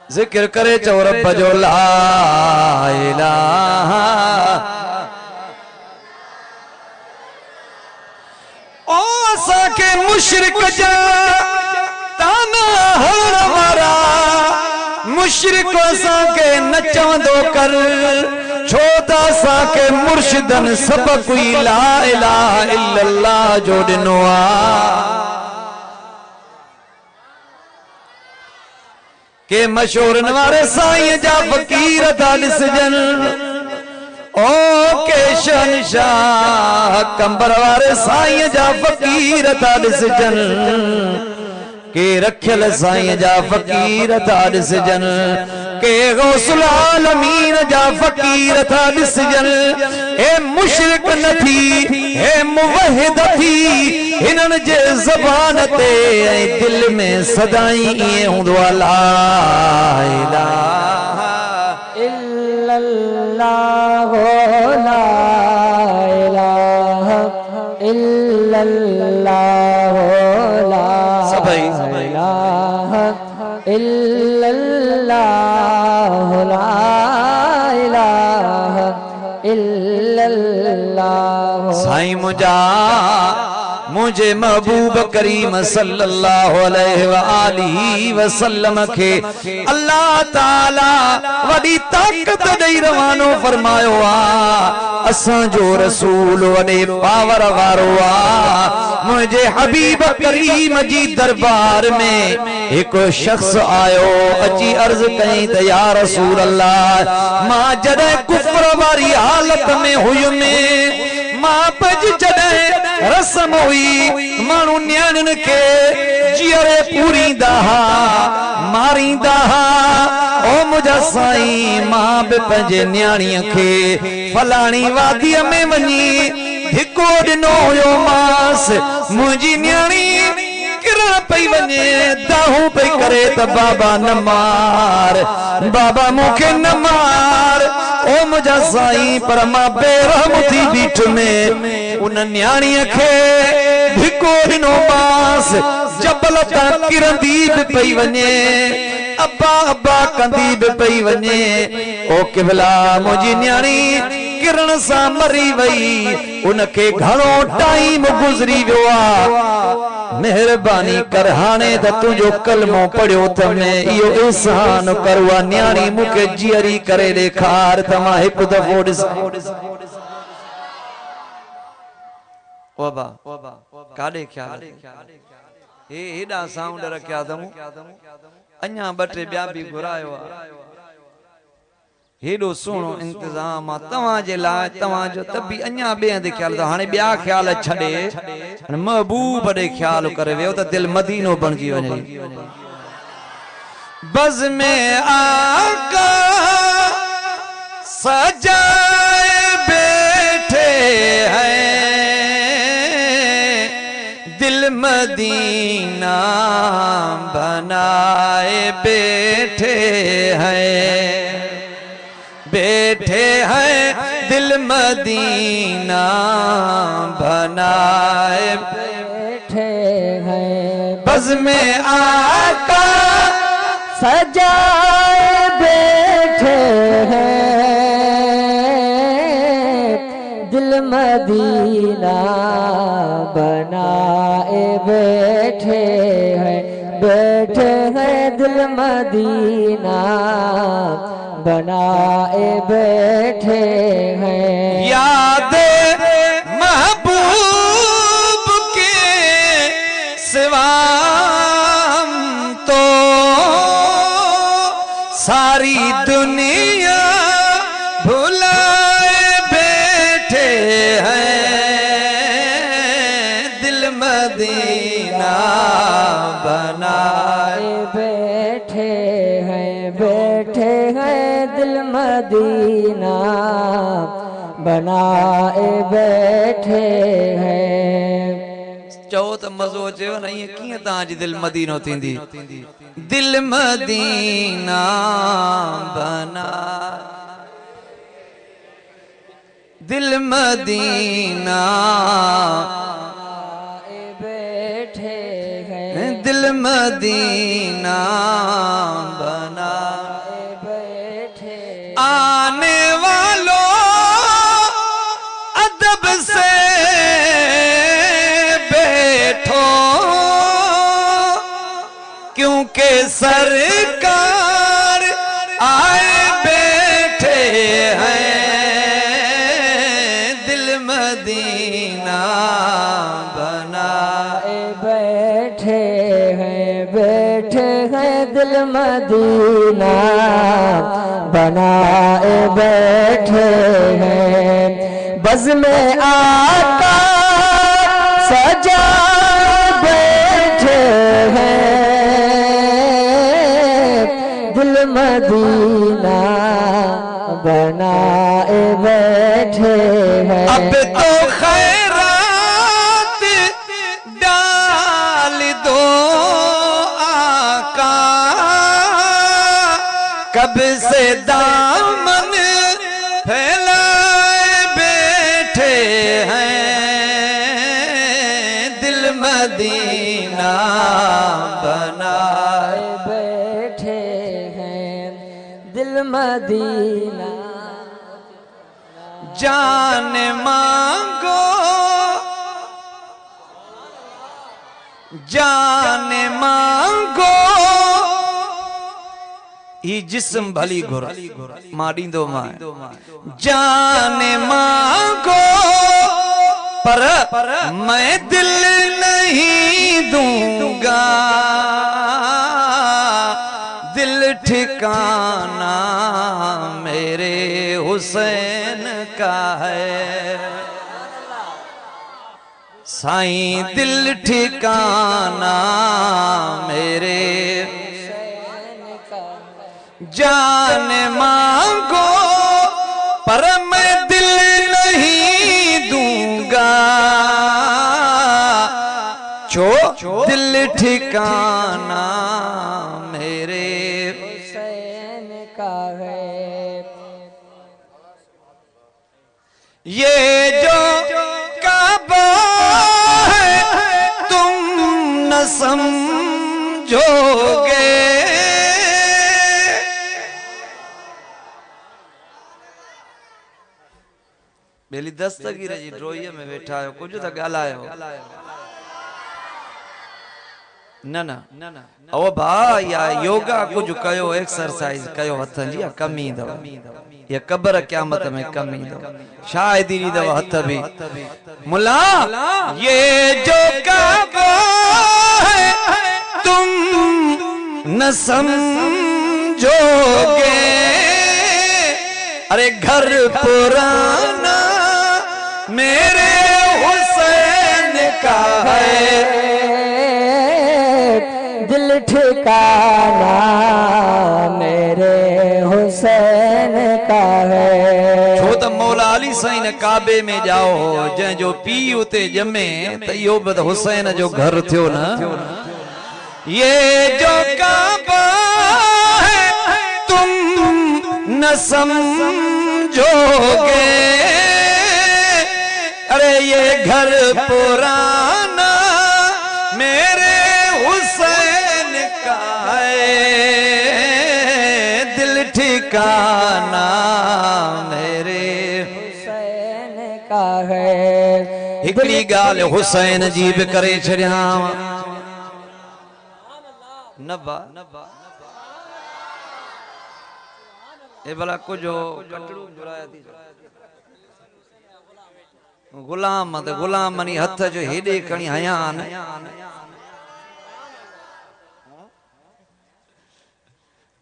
जिक्र करे चो रब जो ला इलाहा ओ असांखे मुशरिक जा ताना हरण वारा मुशरिक असांखे न चवंदो कर छो त असांखे मुर्शिदन सबक ई ला इलाहा इल्लल्लाह जो ॾिनो आहे के मशहूरन वारे साईं जा फकीर था ॾिसजन ओ के शहनशाह कंबर वारे साईं जा फकीर था ॾिसजन के रखियल साईं जा फकीर था ॾिसजन के गौसुल आलमीन जा फकीर था ॾिसजन हे मुशरिक न थी हे मुवहिद थी हिनन जे ज़बान ते ऐं दिल में सदाई ईअं हूंदो आहे ला इलाहा इल्लल्लाह ला इलाहा इल्लल्लाह ला इलाहा इल्लल्लाह ला इलाहा इल्लल्लाह साईं मुझे महबूब करीम सल्लल्लाहु अलैहि व आलिहि वसल्लम के अल्लाह ताला वडी ताकत ॾेई रवानो फरमायो आ असां जो रसूल वडे पावर वारो आ मुझे हबीब करीम जी दरबार में एक शख्स आयो अची अर्ज कई त या रसूल अल्लाह मां जॾहिं कुफ्र वारी हालत में हुयुमि मां पज जॾहिं रस्म हुई माण्हू न्याणियुनि खे जीअरे पूरींदा हा मारींदा हा ओ मुंहिंजा साईं मां बि पंहिंजे न्याणीअ खे फलाणी वादीअ में वञी धिको ॾिनो हुयो मांस मुंहिंजी न्याणी किरण पई वञे दाहू पई करे त बाबा न मार बाबा मूंखे न मार ओ मुंहिंजा साईं पर मां बेरहम थी बीठ में उन न्याणीअ खे धिको ॾिनो मांस जबल तां किरंदी बि पई वञे अब्बा अब्बा कंदी बि पई वञे ओ किबला मुंहिंजी न्याणी किरण सां मरी वई उनखे घणो टाइम गुज़री वियो आहे मेहरबानी कर हाणे त तुंहिंजो कलमो पढ़ियो त मैं इहो एहसान करो आहे न्याणी मूंखे जीअरी करे ॾेखार त मां हिकु दफ़ो ॾिसां बाबा काॾे ख्याल हे हेॾा साउंड रखिया अथऊं अञा ॿ टे ॿिया बि घुरायो आहे हेॾो सुहिणो इंतज़ाम आहे तव्हांजे लाइ तव्हांजो त बि अञा ॿिए हंधि ख्याल अथव हाणे ॿिया ख्याल छॾे महबूब ॾे ख्याल करे वियो त दिलि मदीनो बणिजी वञे बज़ में आका सजाए बैठे हैं दिल मदीना बनाए बैठे हैं दिल मदीना बनाए बैठे हैं बज़ में आका सजाए बैठे हैं दिल मदीना बनाए बैठे बैठे हैं दिल मदीना बनाए बैठे हैं। याद महबूब के सिवा तो सारी दुनिया भुलाए बैठे हैं। दिल मदीना बनाए बैठे हैं दिल मदीना बनाए बैठे हैं। चओ त मज़ो अचेव न ईअं कीअं तव्हांजी दिल मदीनो थींदी। दिल मदीना बना दिल मदीना बैठे हैं दिल मदीना बना बैठे। आने वालों अदब से बैठो क्योंकि सरकार आए बैठे हैं। दिल मदीना बनाए बैठे हैं दिल मदीना बनाए बैठे हैं। बज़ में आका सजा बैठे हैं दिल मदीना बनाए बैठे हैं। अब तो खैरात डाल दो आका कब से दामन फैलाए बैठे हैं। दिल मदीना बनाए बैठे हैं दिल मदीना। जान मांगो जान मांगो ई जिस्म भली घुर मां ॾींदो मां जान मांगो पर मैं दिल नहीं दूंगा। दिल ठिकाना मेरे हुसैन का है। साईं दिल ठिकाना मेरे जान मांगो पर मैं दिल नहीं दूंगा। जो दिल ठिकाना मेरे हुसैन का है। ये जो काबा है तुम न समझोगे। बेली दस्तगीर जी ड्रोईअ में वेठा आहियो कुझु त ॻाल्हायो। न न ओ भाई या योगा कुछ कयो एक्सरसाइज कयो हथन जी कम ईंदव। ये कब्र क़यामत में कम ईंदव। शायद ही दव हथ भी मुला ये जो काबा है तुम न समझोगे। अरे घर पुराना मेरे हुसैन का है। दिल ठिकाना मेरे हुसैन का है। छो त मौला अली साईं ने काबे में जाओ जै जो पी उते जमे त इहो बि त हुसैन जो घर थियो न। ये जो काबा है तुम न समझोगे। अरे ये घर पुराना मेरे हुसैन का है। दिल ठिकाना मेरे हुसैन का है। हिकड़ी गाल हुसैन जी भी करे छड़िया नब्बा ए भला कुछ कटड़ू जुराया थी गुलाम मत गुलाम मनी हथ जो हेडे खणी हयान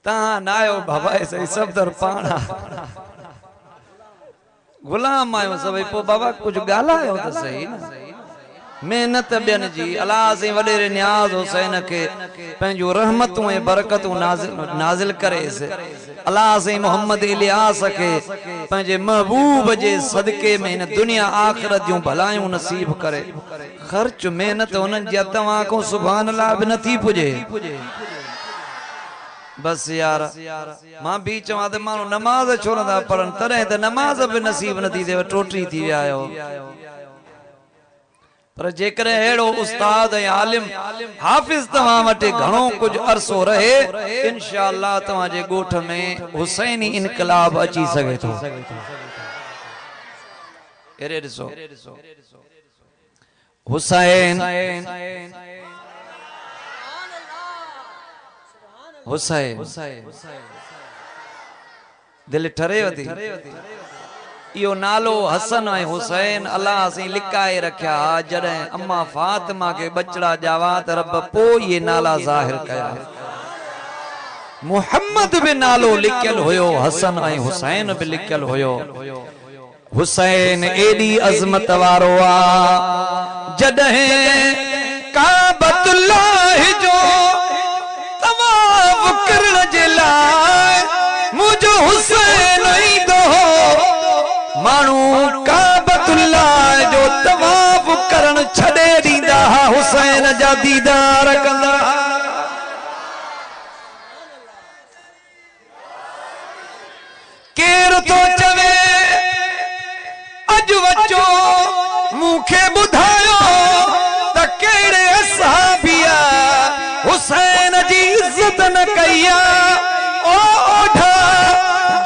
ता ना आयो बाबा ऐसे सब दर पाणा गुलाम आयो सभई पो बाबा कुछ गालायो त सही ना मेहनत बियन जी अल्लाह से वडेरे न्याज हुसैन के पंजो रहमतों ए बरकतों नाजिल करे से अल्लाह से मोहम्मद इलियास के पंजे महबूब जे सदके में इन दुनिया आखिरत जो भलायूं नसीब करे खर्च मेहनत उनन जे तवा को सुभान अल्लाह भी नथी पुजे बस यार मां भी चवा त मानो नमाज छोड़दा पढ़न तरे त नमाज भी नसीब नथी दे टोटी थी आयो पर जेकर हेड़ो उस्ताद ए आलिम हाफिज तवा वटे घणो कुछ अरसो रहे इंशाअल्लाह तवा जे गोठ में हुसैनी इनकलाब अची सके तो एरे ॾिसो हुसैन हुसैन दिल ठरे वती यो नालो हसन है हुसैन अल्लाह से लिकाए रखा जड़े अम्मा फातिमा के बचड़ा जावा त रब पो ये नाला जाहिर कया मुहम्मद भी नालो लिखल होयो हसन है हुसैन भी लिखल होयो हुसैन एडी अजमत वारो आ जडे काबतुल्लाह जो तवाफ करण जे लाए मुझो हुसैन ही दो मानू काबतुल्लाह जो तवाफ करण छड़े दीदा हुसैन जा दीदार कंदा केर तो चवे अज वचो मुखे बुधायो त केड़े सहाबिया हुसैन जी इज्जत न कईया ओढ़ा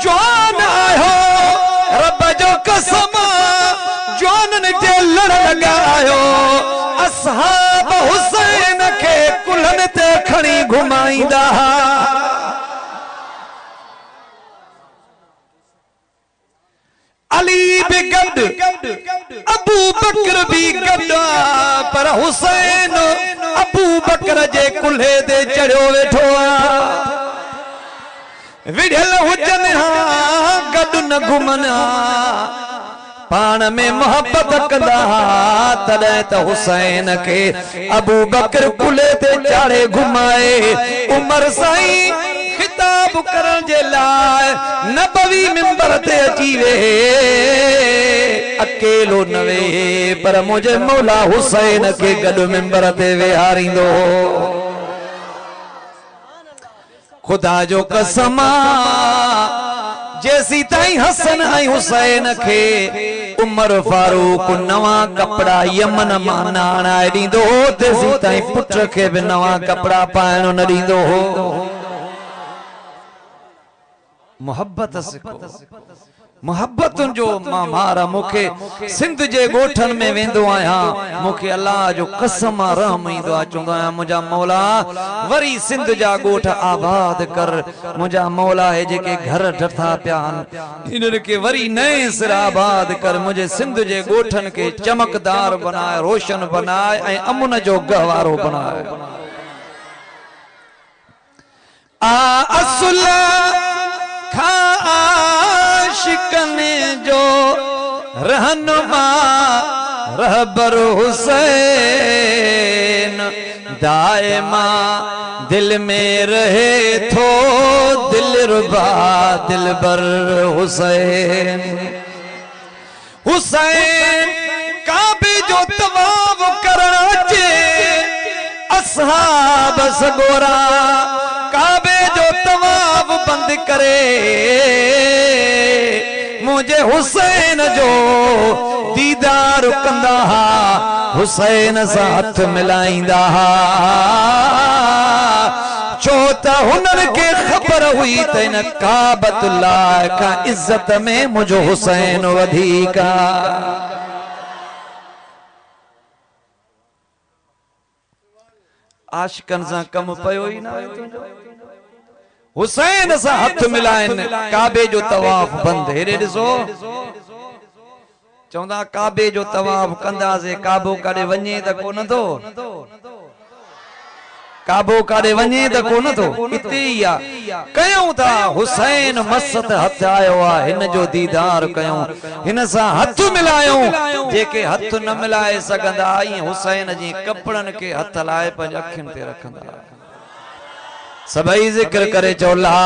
जवान आयो रब जो कसम जवानन जे लड़ लगायो असहाब हुसैन के कुल्हन ते खणी घुमाईंदा अली भी गड अबू बकर भी गड पर हुसैन अबू बकर जे कुल्हे दे चढ़ियो वेठो विढ़ियल हुजन गड न घुमना पान में मोहब्बत कंदा तॾहिं त हुसैन के अबू बकर कुल्हे ते चाढ़े घुमाए उमर साईं खिताब करण जे लाइ नबवी मिंबर ते अची वे अकेलो न वे पर मुझे मौला हुसैन के गॾु मिंबर ते वेहारींदो खुदा जो कसम जैसी ताई हसन आई हुसैन के उमर फारूक नवा कपड़ा यमन मां नाणाए ॾींदो तेसी ताई पुट के भी नवा कपड़ा पाइण न ॾींदो हो मोहब्बत सिखो मोहब्बत जो मारा मुखे सिंध जे गोठन में वेंदो आया मुखे अल्लाह जो कसम रहम ईंदो आ चवंदो आया मुझा मौला वरी सिंध जा गोठ आबाद कर मुझा मौला है जेके घर डथा प्यान इनन के वरी नए सिर आबाद कर मुझे सिंध जे गोठन के चमकदार बनाए रोशन बनाए ऐं अमन जो गहवारो बनाए आ असुला आशिकन जो रहनुमा रहबर हुसैन दायमा दिल में रहे थो दिल रुबा दिलबर हुसैन हुसैन काबे जो तवाफ करण अचे असहाब सगोरा काबे जो तवाफ बंद करे मुझे हुसैन जो दीदार कंदा हुसैन सा हाथ मिलाईंदा छो त हुनन के खबर हुई त इन काबतुल्लाह का इज्जत में मुझो हुसैन वधीका आशिकन सां कम पयो ही ना हुसैन सां हथ मिलाइन काबे जो तवाफ बंद हेरे ॾिसो चवंदा काबे जो तवाफ कंदासे काबो काॾे वञे त कोन थो काबो काॾे वञे त कोन थो इते ई आ कयूं था हुसैन मस्त हथ आयो आ हिन जो दीदार कयूं हिन सां हथ मिलायूं जेके हथ न मिलाए सघंदा ई हुसैन जी कपड़न के हथ लाए पंहिंजी अखियुनि ते रखंदा सभई जिक्र करे चो ला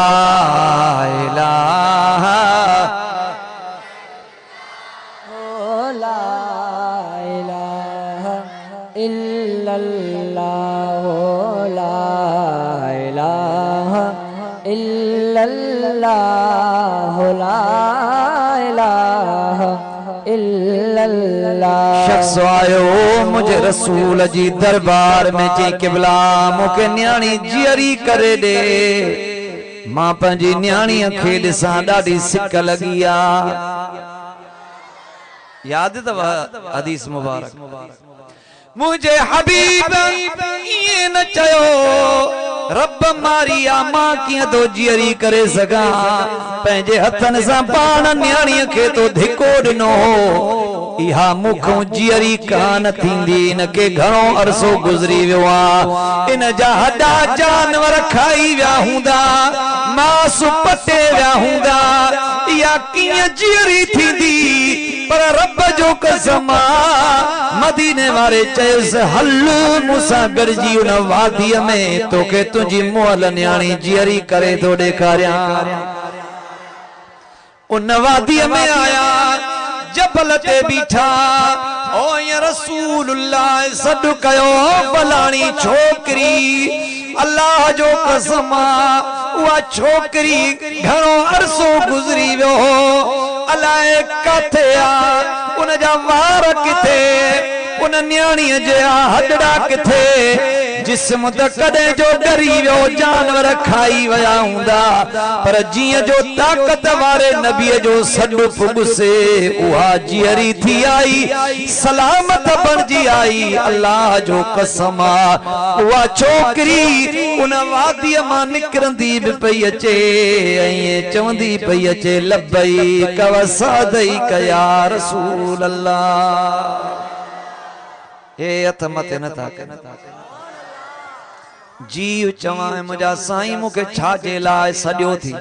इलाहा ला इलाहा इल्लल्लाह ला इलाहा इल्लल्लाह ला इलाहा इल्लल्लाह शख्स आयो मुझे रसूल जी दरबार में चई किबला मूंखे न्याणी जियरी करे दे मां पंहिंजी न्याणीअ खे ॾिसां ॾाढी सिक लॻी आ याद अथव हदीस मुबारक मुझे हबीब ये न चयो रब मारी आ मां कीअं तो जियरी करे सघां पंहिंजे हथनि सां पाण न्याणीअ खे तो धिको ॾिनो इहा मुखों जियरी कान थींदी इनके घणो अरसो गुज़री वियो आ इन जा हॾा जानवर खाई विया हूंदा मांस पटे विया हूंदा इहा कीअं जियरी थींदी पर रब जो कसम मदीने वारे चयुसि हल मूंसां गॾिजी उन वादीअ में तोखे तुंहिंजी मुअल न्याणी जियरी करे थो ॾेखारियां उन वादीअ में आया जबल ते बीठा ओ या रसूलुल्लाह सॾु कयो फलाणी छोकरी अल्लाह जो कसम उहा छोकरी घणो अरसो गुज़री वियो अलाए किथे आ उन जा वार किथे उन न्याणीअ जा हॾड़ा किथे जिस्म त कॾहिं जो डरी वियो जानवर खाई विया हूंदा पर जीअं जो ताक़त वारे नबीअ जो सॾु पुॻुसे उहा जियरी थी आई सलामत बणिजी आई अल्लाह जो कसम उहा छोकरी उन वादीअ मां निकिरंदी बि पई अचे ऐं चवंदी पई अचे लब्बैक व सअदैक या रसूल अल्लाह हे हथ मथे नथा जीव चवां मुझा साईं मूंखे छाजे लाइ सॼो थी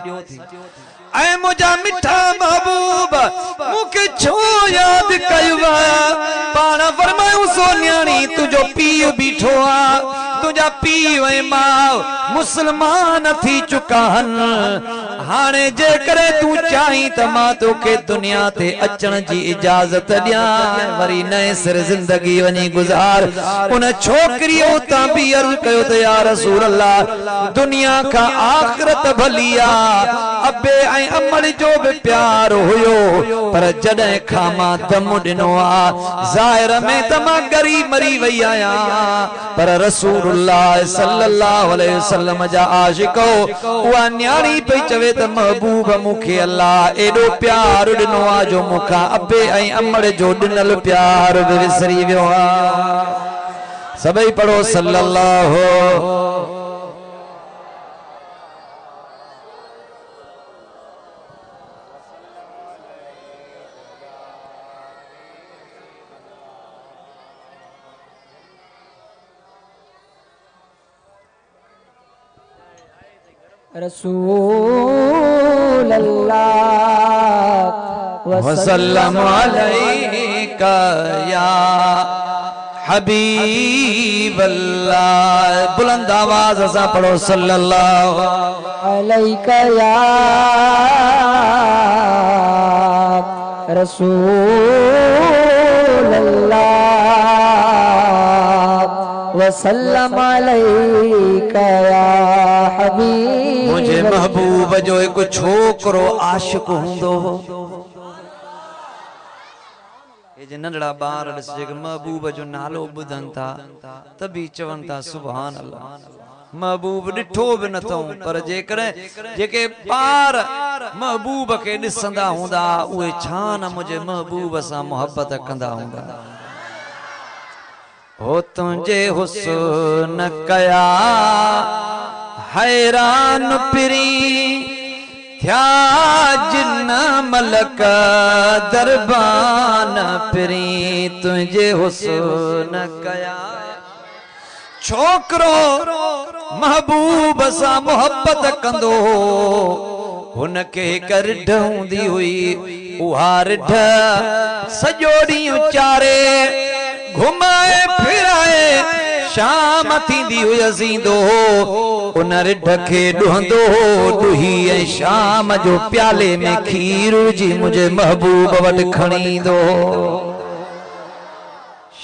ऐं मुझा मिठा महबूब मूंखे छो यादि कयो पाण फरमायूं सो न्याणी तुंहिंजो पीउ बीठो आ तुंहिंजा पीउ ऐं माउ मुस्लमान थी चुका आहिनि हाणे जेकॾहिं तूं चाहीं त मां तोखे दुनिया ते अचण जी इजाज़त ॾियां वरी नए सिर ज़िंदगी वञी गुज़ार उन छोकिरीअ उतां बि अर्ज़ कयो त या रसूल अल्लाह दुनिया खां आख़िरत भली आ अबे ऐं अमड़ जो भी प्यार हुयो पर जॾहिं खां मां दम ॾिनो आ ज़ाहिर में त मां गरीब मरी वई आहियां पर रसूलुल्लाह सल्लल्लाहु अलैहि वसल्लम जा आशिको उहा न्याणी पई चवे त महबूब मूंखे अल्लाह एॾो प्यार ॾिनो आ जो मूंखां अबे ऐं अमड़ जो ॾिनल प्यार बि विसरी वियो आ सभई पढ़ो सल्लल्लाहु रसूल अल्लाह वसल्लम अलैका या हबीब अल्लाह बुलंद आवाज से पढ़ो सल्लल्लाहु अलैका या रसूल अल्लाह वसल्लम अलैका या हबीब मुझे महबूब जो एक छोकरो आशिक हुंदो ये जे नंढड़ा बार ॾिस जेके महबूब जो नालो ॿुधनि था तभी चवनि था सुभान अल्लाह महबूब ॾिठो बि नथो पर जेकॾहिं जेके ॿार महबूब खे ॾिसंदा हूंदा उहे छा न मुंहिंजे महबूब सां मोहब्बत कंदा हूंदा हो तुझे हुस्न कया हैरान पिरी थया जिन मलक दरबान पिरी तुझे हुस्न कया छोकरो महबूब सा मोहब्बत कंदो हुनके कर ढूंदी हुई उहा रिढ सॼो ॾींहुं चारे घुमाए फिराए शाम थींदी हुई असींदो उन रिढ खे ॾुहंदो ॾुही ऐं शाम जो प्याले में खीर जी मुंहिंजे महबूब वटि खणी ईंदो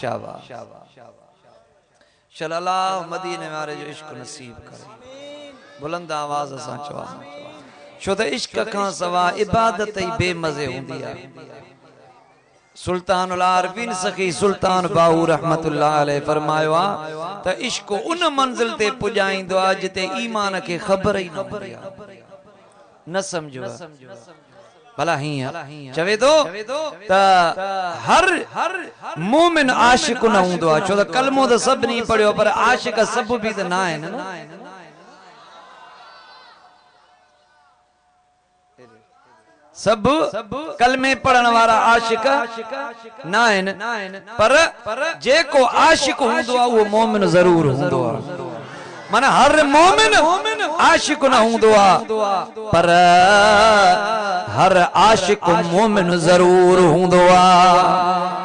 शाबाश शल्लल्लाहु मदीने वारे जो इश्क नसीब करे बुलंद आवाज सां चवा छो त इश्क खां सवा इबादत ही बेमज़े हूंदी आहे सुल्तानुल आरफीन सखी सुल्तान बाहू रहमतुल्लाह अलैह फरमायो आहे त इश्क उन मंजिल ते पुॼाईंदो आहे जिते ईमान खे ख़बर ही न हूंदी आहे न समझो भला हीअं चवे थो त हर मोमिन आशिक न हूंदो आहे छो त कलमो त सभिनी पढ़ियो पर आशिक सभु बि त न आहिनि न सब कलमे पढ़न वारा आशिक न आहिनि पर जेको आशिक हूंदो आहे उहो मोमिन ज़रूर हूंदो आहे माना हर मोमिन आशिक न हूंदो आहे पर हर आशिक मोमिन ज़रूर हूंदो आहे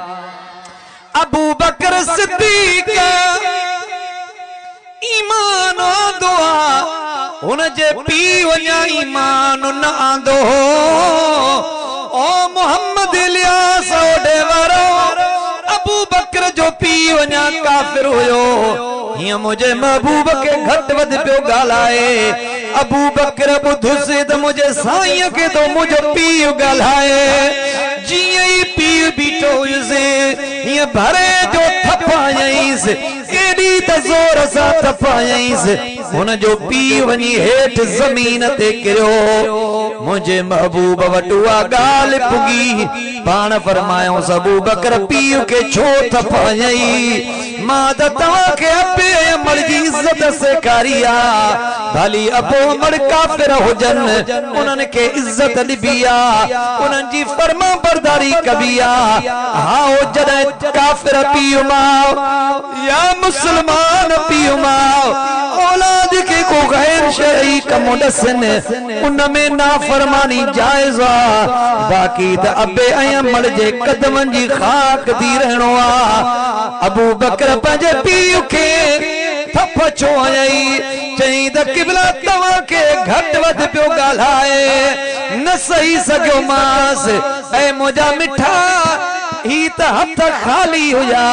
अबू बकर सिद्दीक ईमान आंदो आहे हुनजे पी वञा ईमान न आंदो ओ मोहम्मद इलियास ओडे वारो अबू बकर जो पी वञा काफिर हुयो हीअं मुंहिंजे महबूब खे घटि वधि पियो ॻाल्हाए अबू बकर ॿुधुसि त मुंहिंजे साईं खे तो मुंहिंजो पीउ ॻाल्हाए जीअं ई पीउ बीठो हुयुसि हीअं भरे जो थपायईंसि एॾी त ज़ोर सां थपायईंसि हुनजो पीउ वञी हेठि ज़मीन ते किरियो मुंहिंजे महबूब वटि उहा ॻाल्हि पुगी पाण फरमायोसि अबू बकर पीउ खे छो थपायई मां त तव्हांखे अबे अमर जी इज़त सेखारी आहे भली अबो अमर काफ़िर हुजनि उन्हनि खे इज़त ॾिबी आहे उन्हनि जी फर्मा बरदारी कबी आहे हा ओ जॾहिं काफ़िर पीउ माउ या मुस्लमान पीउ माउ औलाद के को गैर शरई कम ॾसनि उन में नाफरमानी जायज़ आहे बाक़ी त अबे ऐं अमर जे कदमनि जी खाक थी रहणो आहे अबू बकर पंहिंजे पीउ खे थप छो हयई चई त क़िबला तव्हांखे घटि वधि पियो ॻाल्हाए न सही सघियो मांस ऐं मुंहिंजा मिठा ही त हथ खाली हुया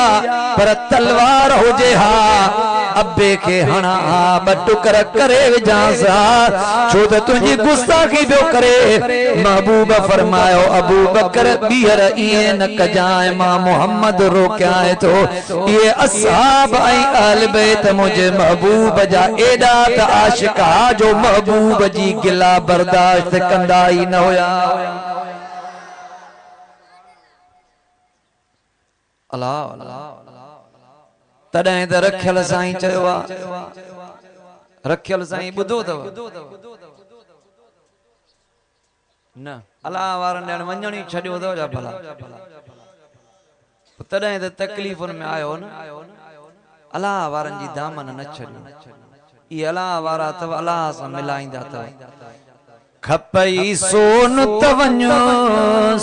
पर तलवार हुजे हा अबे के हणा ॿ टुकर करे विझांस छो त तुंहिंजी गुस्ताखी पियो करे महबूब फरमायो अबू बकर ॿीहर ईअं न कजांइ मां मोहम्मद रोकियां थो इहे असहाब ऐं अहल बैत मुंहिंजे महबूब जा एॾा त आशिक जो महबूब जी गिला बर्दाश्त कंदा ई न हुया अल्लाह तॾहिं त रखियल साईं चयो आहे रखियल साईं ॿुधो अथव न अलाह वारनि ॼण वञण ई छॾियो अथव छा भला तॾहिं त तकलीफ़ुनि में आयो न अलाह वारनि जी दामन न छॾियो इहे अलाह वारा अथव अलाह सां मिलाईंदा अथव खपई सोन त वञो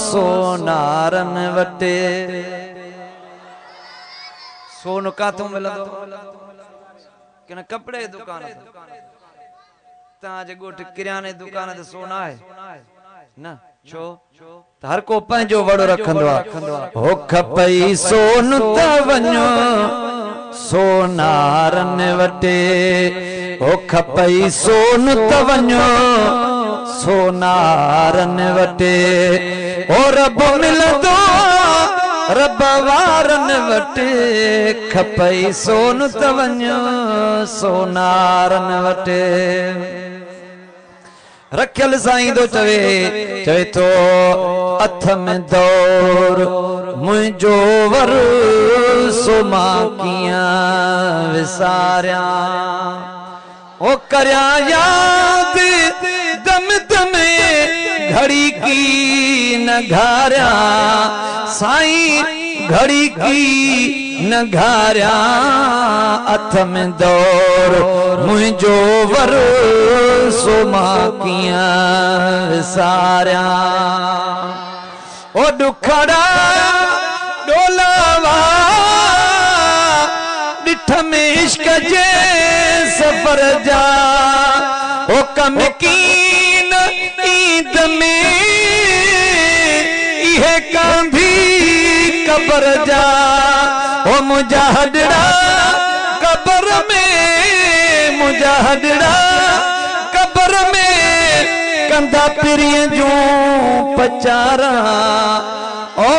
सोनारन वटे सोन काथों मिलंदो कि न कपड़े दुकान तव्हांजे ॻोठ किराने दुकान ते सोन आहे न छो त हर को पंहिंजो वड़ो रखंदो आहे हो खपई सोन त वञो सोनारन वटे हो खपई सोन त वञो सोनारन वटे ओ रब मिलंदो रब वारन वटे खपई सोन त वञो सोनारन वटे रखियल साईं दो चवे चवे तो अथ में दौर मुझो वर सो मां कियां विसारिया ओ करया याद दम दम घड़ी की न घारिया साईं घड़ी की न घारिया अथ में दौर मुझो वर सो मां कियां विसारिया ओ दुखड़ा डोलावा डिठ में इश्क जे सफर जा ओ कमकीन ईद में इहे कांधी कबर जा ओ मुजाहदड़ा कबर में मुजाहदड़ा कबर में कंधा पिरिय जूं पचारा ओ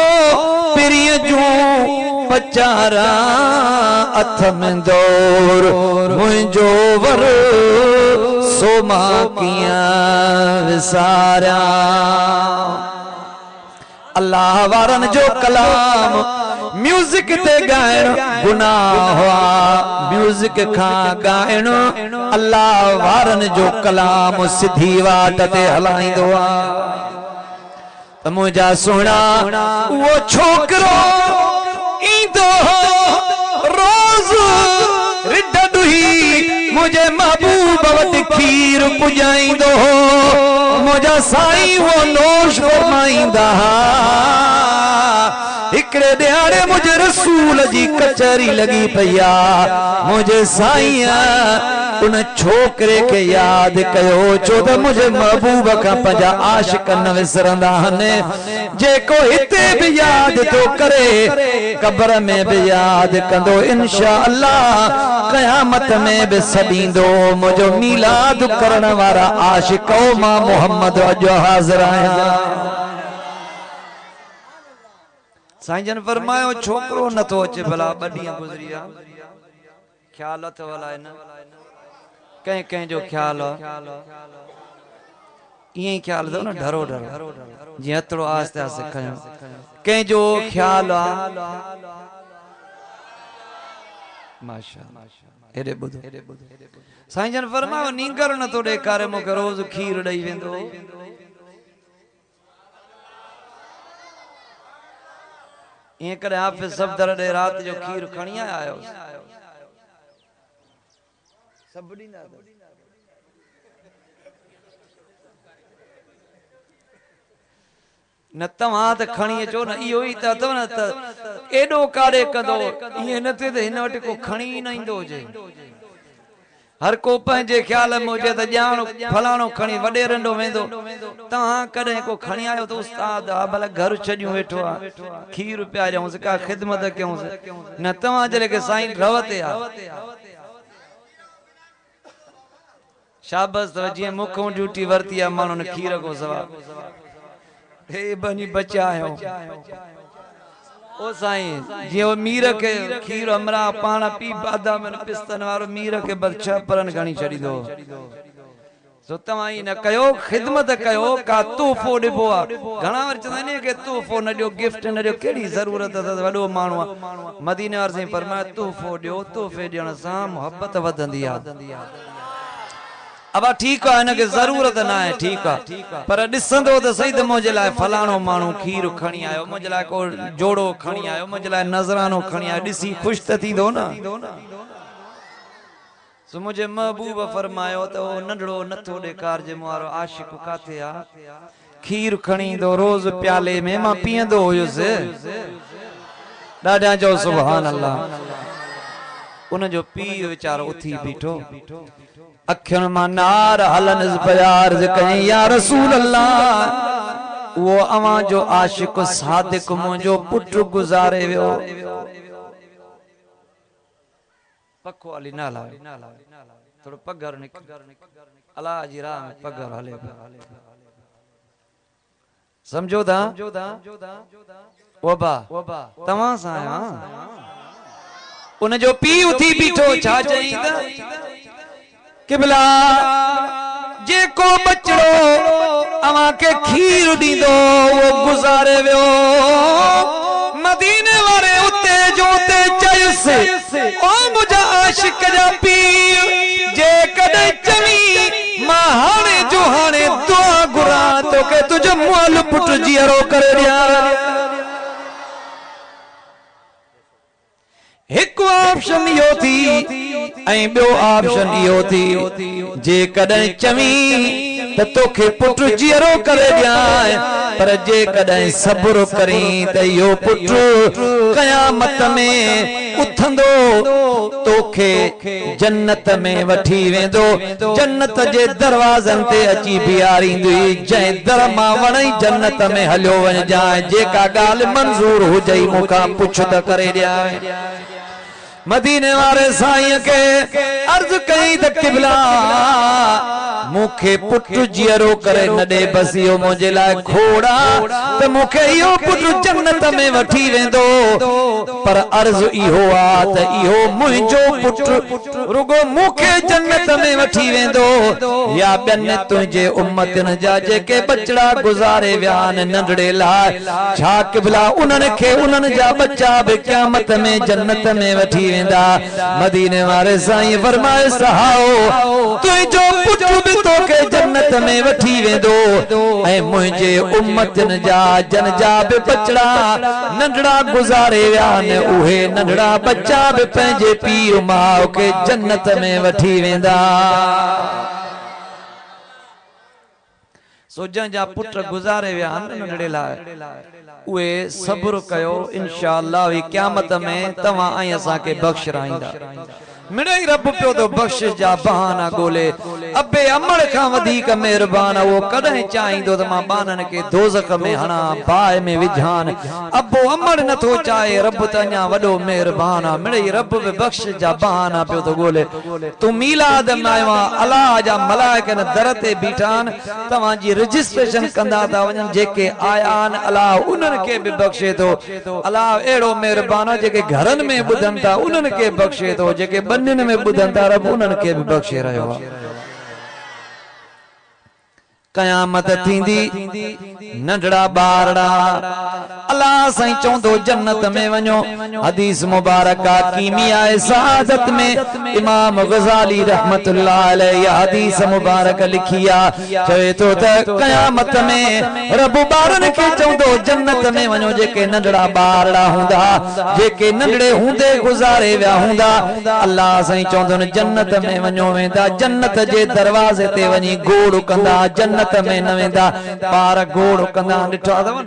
पिरिय जूं पचारा अथ में दौर मुझो वर सो मां कियां विसारिया अल्लाह वारन जो कलाम म्यूजिक ते गायण गुनाह हुआ म्यूजिक खां गायण अल्लाह वारन जो कलाम सिधी वाट ते हलाईंदो आ त मुंहिंजा सुहिणा वो छोकरो ईंदो रोज रिढ ॾुही मुझे महबूब वटि खीर पुॼाईंदो मुझा साईं वो नोश फरमाईंदा हिकड़े ॾियारे मुझे रसूल जी कचहरी लगी पया मुझे साईं उन छोकरे के याद कयो छो त मुझे महबूब का पंजा आशिक न विसरंदा हने जेको हिते भी याद तो करे कब्र में भी याद कंदो इंशाअल्लाह क़यामत में भी सदींदो मुझो मीलाद करण वारा आशिक मां मोहम्मद अजो हाज़िर आया साईं जन फरमायो छोकरो न तो अचे भला बडिया गुजरिया ख्याल अथ वाला न कहीं कहीं जो ख्याल ये ख्याल दो ना डरो डरो जी हथड़ो आस्ते आस्ते खयो कहीं जो ख्याल माशाअल्लाह एडे बुधो साईं जन फरमायो नींगर न तो ॾेखारे मूंखे रोज खीर ॾेई वेंदो ये करे हाफिज सफदर ॾे रात जो खीर खणी आयो सब ॾींदा न तव्हां त खणी अचो न इहो ई त अथव न त एॾो काॾे कंदो ईअं न थिए त हिन वटि को खणी न ईंदो हुजे हर को पंहिंजे ख्याल में हुजे त ॼाण फलाणो खणी वॾे रंडो वेंदो तव्हां कॾहिं को खणी आयो त उस्ताद हा भला घर छॾियूं वेठो आहे खीर पियारियूंसि का ख़िदमत कयूंसि न तव्हां जॾहिं के साईं रव ते आहे शाबस तो जीअं मुखों ड्यूटी वरती आहे माण्हू ने खीर को सवा हे बनी बचा आयो ओ साईं जीअं मीर के खीर हमरा पाण पी बादा में पिस्तन वारो मीर के बच्चा परन घणी छॾींदो सो तव्हां ई न कयो ख़िदमत कयो का तोहफ़ो ॾिबो आहे घणा वर चवंदा आहिनि के तोहफ़ो न ॾियो गिफ्ट न ॾियो कहिड़ी ज़रूरत अथव वॾो माण्हू आहे मदीने वारे साईं फरमायो तोहफ़ो ॾियो तोहफ़े ॾियण सां मुहबत वधंदी आहे अब ठीक है इनके जरूरत ना है ठीक है पर दिसंदो तो सही तो मुझे लाए फलाणो मानू खीर खणी आयो मुझे लाए को जोड़ो खणी आयो मुझे लाए नजरानो खणी आयो दिसी खुश त थींदो ना सो मुझे महबूब फरमायो तो नंढड़ो नथो ॾेखार जे मुआरो आशिक काथे आ खीर खणी दो रोज प्याले में मां पींदो हुयुसि ॾाढा जो सुभान अल्लाह उन जो पीउ वीचारो उथी बीठो अखियुनि मां नार हलन प्यार कहीं या रसूल अल्लाह वो अवां जो आशिक सादिक मुंहिंजो पुट गुज़ारे वियो पखो अली ना लावे थोड़ो पगर निकल अल्लाह जी राह में पगर हले समझो था वबा तव्हां सां आहियां उन जो पीउ उथी बीठो छा चई त किबला जेको बचड़ो अवां के खीर दींदो वो गुजारे वियो मदीने वारे उते जो ते चयस ओ मुझा आशिक जा पीर जे कदे चवी मां हाने जो हाने दुआ घुरा तो के तुझे मुअल पुट जीरो करे दिया एक ऑप्शन यो थी ऐं ॿियो ऑप्शन इहो थी जे कॾहिं चवी त तोखे पुट जीअरो करे ॾियां पर जे कॾहिं सब्र करी त इहो पुट क़यामत में उथंदो तोखे जन्नत में वठी वेंदो जन्नत जे दरवाज़नि ते अची बीहारींदी जंहिं दर मां वणई जन्नत में हलियो वञजांइ जेका ॻाल्हि मंज़ूर हुजई मूंखां पुछ त करे ॾियां मदीने वारे साईं के अर्ज कई त क़िबला मुखे पुट जीअरो करे न दे बस इहो मुंहिंजे लाइ खोड़ा त मुखे इहो पुट जन्नत में वठी वेंदो पर अर्ज इहो आ त इहो मुंहिंजो पुट रुगो मुखे जन्नत में वठी वेंदो या ॿियनि तुंहिंजे उम्मतनि जा जेके बचड़ा गुज़ारे विया आहिनि नंढड़े लाइ छा क़िबला उन्हनि खे उन्हनि जा बच्चा बि क़यामत में जन्नत में वठी वेंदा मदीने वारे साईं फरमाए सहाओ तुंहिंजो पुट बि तोखे जन्नत में वठी वेंदो ऐं मुंहिंजे उम्मतनि जा जन जा बि बचड़ा नंढड़ा गुज़ारे विया आहिनि उहे नंढड़ा बच्चा बि पंहिंजे पीउ माउ खे जन्नत में वठी वेंदा सो जंहिंजा पुट गुज़ारे विया आहिनि नंढड़े लाइ उहे सब्र कयो इंशाअल्लाह क़यामत में तव्हां ऐं असांखे बख़्शराईंदा मिड़ई रब पियो तो बख़्शिश जा बहाना गोले अबे अमड़ खां वधीक मेहरबान वो कदे चाहींदो त मां बानन के दोज़ख में हणा बाय में विझान अबो अमड़ न थो चाहे रब त अञा वडो मेहरबान आ मिड़ई रब बि बख़्शिश जा बहाना पियो तो गोले तू मीलाद में आयो अल्लाह जा मलाइकन दर ते बीठान तवां जी रजिस्ट्रेशन कंदा ता वञन जेके आयान अल्लाह उन्हनि के भी बख़्शे तो अल्लाह एड़ो मेहरबान जेके घरन में बुधन ता उन्हनि के बख़्शे तो जेके बन्नन में बुधन ता रब उन्हनि के भी बख़्शे रहियो आहे क़यामत थींदी नंढड़ा बारड़ा अल्लाह साईं चौंदो जन्नत में वञो हदीस मुबारक कीमिया सआदत में इमाम गज़ाली रहमतुल्लाह अलैहि हदीस मुबारक लिखिया चवे तो त क़यामत में रब बारन के चौंदो जन्नत में वञो जेके नंढड़ा बारड़ा हुंदा जेके नंढड़े हुंदे गुज़ारे विया हुंदा अल्लाह साईं चौंदो जन्नत में वञो वेंदा जन्नत जे दरवाज़े ते वञी गोड़ कंदा जन्नत में न वेंदा पार गोड़ कंदा ॾिठो अथव न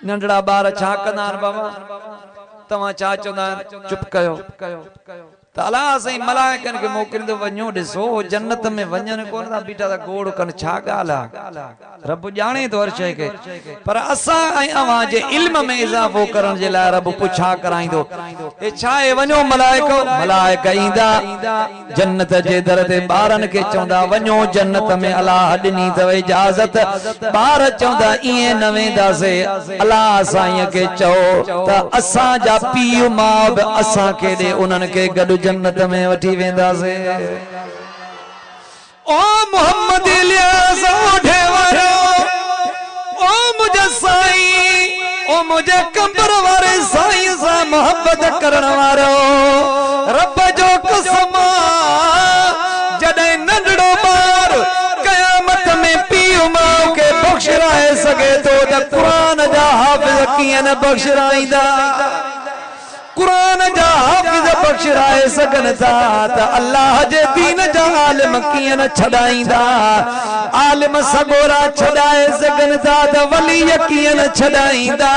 नंढड़ा ॿार छा कंदा आहिनि बाबा तव्हां छा चवंदा चुप कयो त अल्लाह साईं मलाइकनि खे मोकिलींदो वञो ॾिसो जन्नत में वञनि कोन था बीठा था गोड़ कनि छा ॻाल्हि आहे रब ॼाणे थो हर शइ खे पर असां ऐं अवां जे इल्म में इज़ाफ़ो करण जे लाइ रब पुछा कराईंदो हे छा आहे वञो मलाइक ईंदा जन्नत जे दर ते ॿारनि खे चवंदा वञो जन्नत में अल्लाह ॾिनी अथव इजाज़त ॿार चवंदा ईअं न वेंदासीं अल्लाह साईं खे चओ त असांजा पीउ माउ बि असांखे ॾे उन्हनि खे गॾु जन्नत में वठी वेंदासीं ओ मोहम्मद इलियास ओढे वारो ओ मुझे साईं ओ मुझे कब्र वारे साईं सा मोहब्बत करण वारो रब जो कसम जॾहिं नंढड़ो ॿार क़यामत में पीउ माउ खे बख़्शराए सघे थो त क़ुरान जा हाफ़िज़ कीअं न बख़्शराईंदा कुरान जा हाफिज बख़्शराए सघन था त अल्लाह जे दीन जा आलिम कीअं न छॾाईंदा आलिम सगोरा छॾाए सघन था त वली कीअं न छॾाईंदा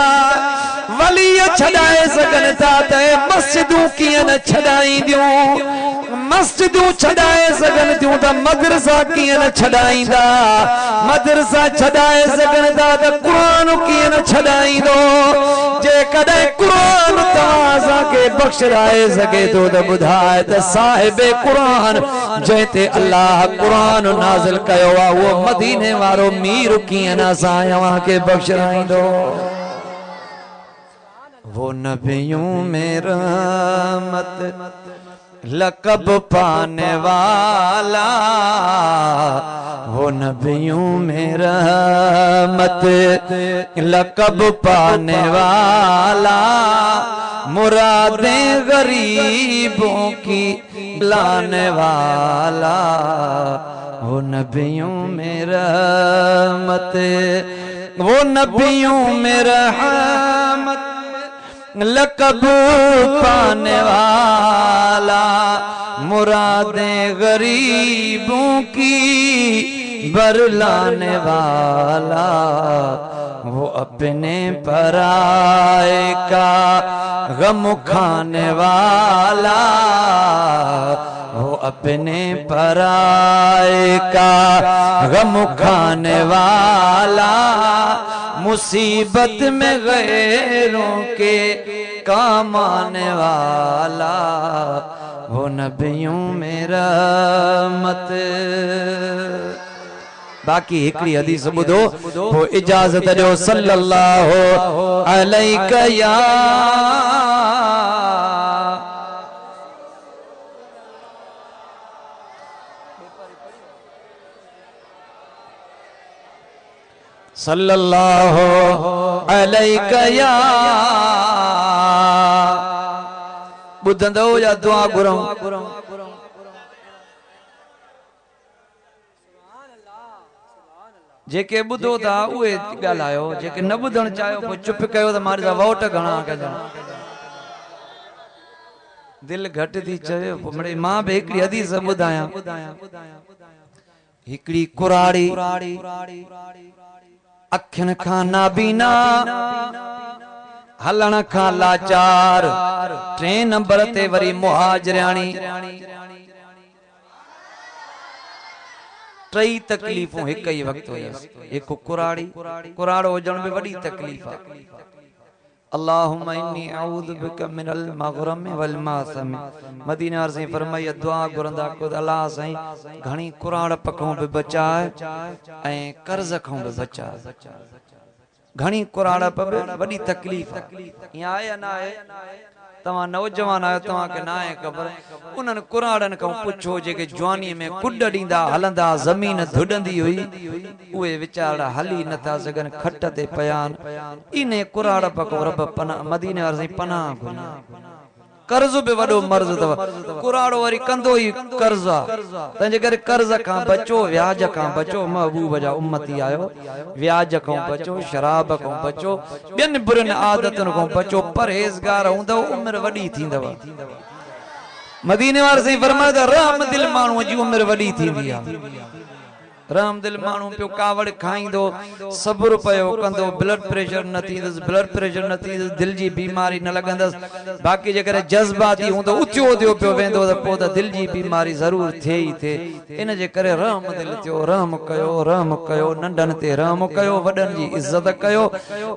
वली छॾाए सघन था त मस्जिदूं कीअं न छॾाईंदियूं मस्जिदूं छॾाए सघनि थियूं त मदरसा कीअं न छॾाईंदा मदरसा छॾाए सघनि था त क़ुरान कीअं न छॾाईंदो जेकॾहिं क़ुरान तव्हां असांखे बख़्शराए सघे थो त ॿुधाए त साहिबे क़ुरान जंहिं ते अल्लाह क़ुरान नाज़िल कयो आहे उहो मदीने वारो मीर कीअं न असां अव्हांखे बख़्शराईंदो वो नबियों में रहमत लकब पाने वाला वो नबियों में रहमत, लकब पाने वाला मुरादें गरीबों की लाने वाला वो नबियों में रहमत, वो नबियों में रहमत, लकब पाने वाला मुरादें गरीबों की बरलाने वाला वो अपने पराए का गम खाने वाला वो अपने पराए का गम खाने वाला मुसीबत में गैरों के काम आने वाला वो नबियों में रहमत। बाकी हिकड़ी हदीस ॿुधो वो इजाज़त ॾियो सल्लल्लाहु अलैहि या सल्लल्लाहु अलैहि या ॿुधंदो या दुआ घुरऊं। जेके ॿुधो था उहे ॻाल्हायो, जेके न ॿुधण चाहियो पोइ चुप कयो त मारे जा वोट घणा कजो। दिल घट थी चयो मिड़े मां बि हिकड़ी हदीस ॿुधायां। हिकड़ी कुराड़ी अखियुनि खां नाबीना हलण खां लाचार, 3 नंबर ते वरी मुहाजराणी, 3 तकलीफ़ूं हिक ई वक्त हुयसि। हिक कुराड़ी, कुराड़ो हुजण में वॾी तकलीफ़ आहे। अल्लाहुम्मा इन्नी अऊज़ु बिका मिनल मग़रम वल मासम। मदीना से फरमाई दुआ घुरंदा खुद अल्लाह साईं घणी कुराड़ पखों भी बचाए ऐं कर्ज खां भी बचाए। घणी कुराड़ पे वॾी तकलीफ़ यहाँ आहे या ना आहे? तव्हां नौजवान आयो, तव्हांखे ना आहे ख़बर। उन्हनि कुराड़नि खां पुछो जेके जवानीअ में कुॾ ॾींदा हलंदा ज़मीन धुॾंदी हुई, उहे वीचारा हली नथा सघनि, खट ते पिया आहिनि। इन कुराड़ पको रब पनाह मदीने वारे पनाह घुरी। कर्ज भी वॾो मर्ज़ अथव, कुराड़ो वरी कंदो ई कर्ज आहे। तंहिंजे करे कर्ज खां बचो, व्याज खां बचो। महबूब जा उम्मती आयो, व्याज खां बचो, शराब खां बचो, ॿियनि बुरनि आदतुनि खां बचो। परहेज़गार हूंदव उमिरि वॾी थींदव। मदीने वारे साईं फरमायो त रहम दिल माण्हूअ जी उमिरि वॾी थींदी आहे। रहम दिल माण्हू पियो कावड़ खाईंदो, सब्र पियो कंदो, ब्लड प्रेशर न थींदुसि, ब्लड प्रेशर न थींदुसि, दिल जी बीमारी न लॻंदसि। बाक़ी जेकर जज़्बाती हूंदो, उथियो उथियो पियो वेंदो त पोइ त दिल जी बीमारी ज़रूर थिए ई थिए। इन जे करे रहम दिल थियो, रहम कयो, नंढनि ते रहम कयो, वॾनि जी इज़त कयो,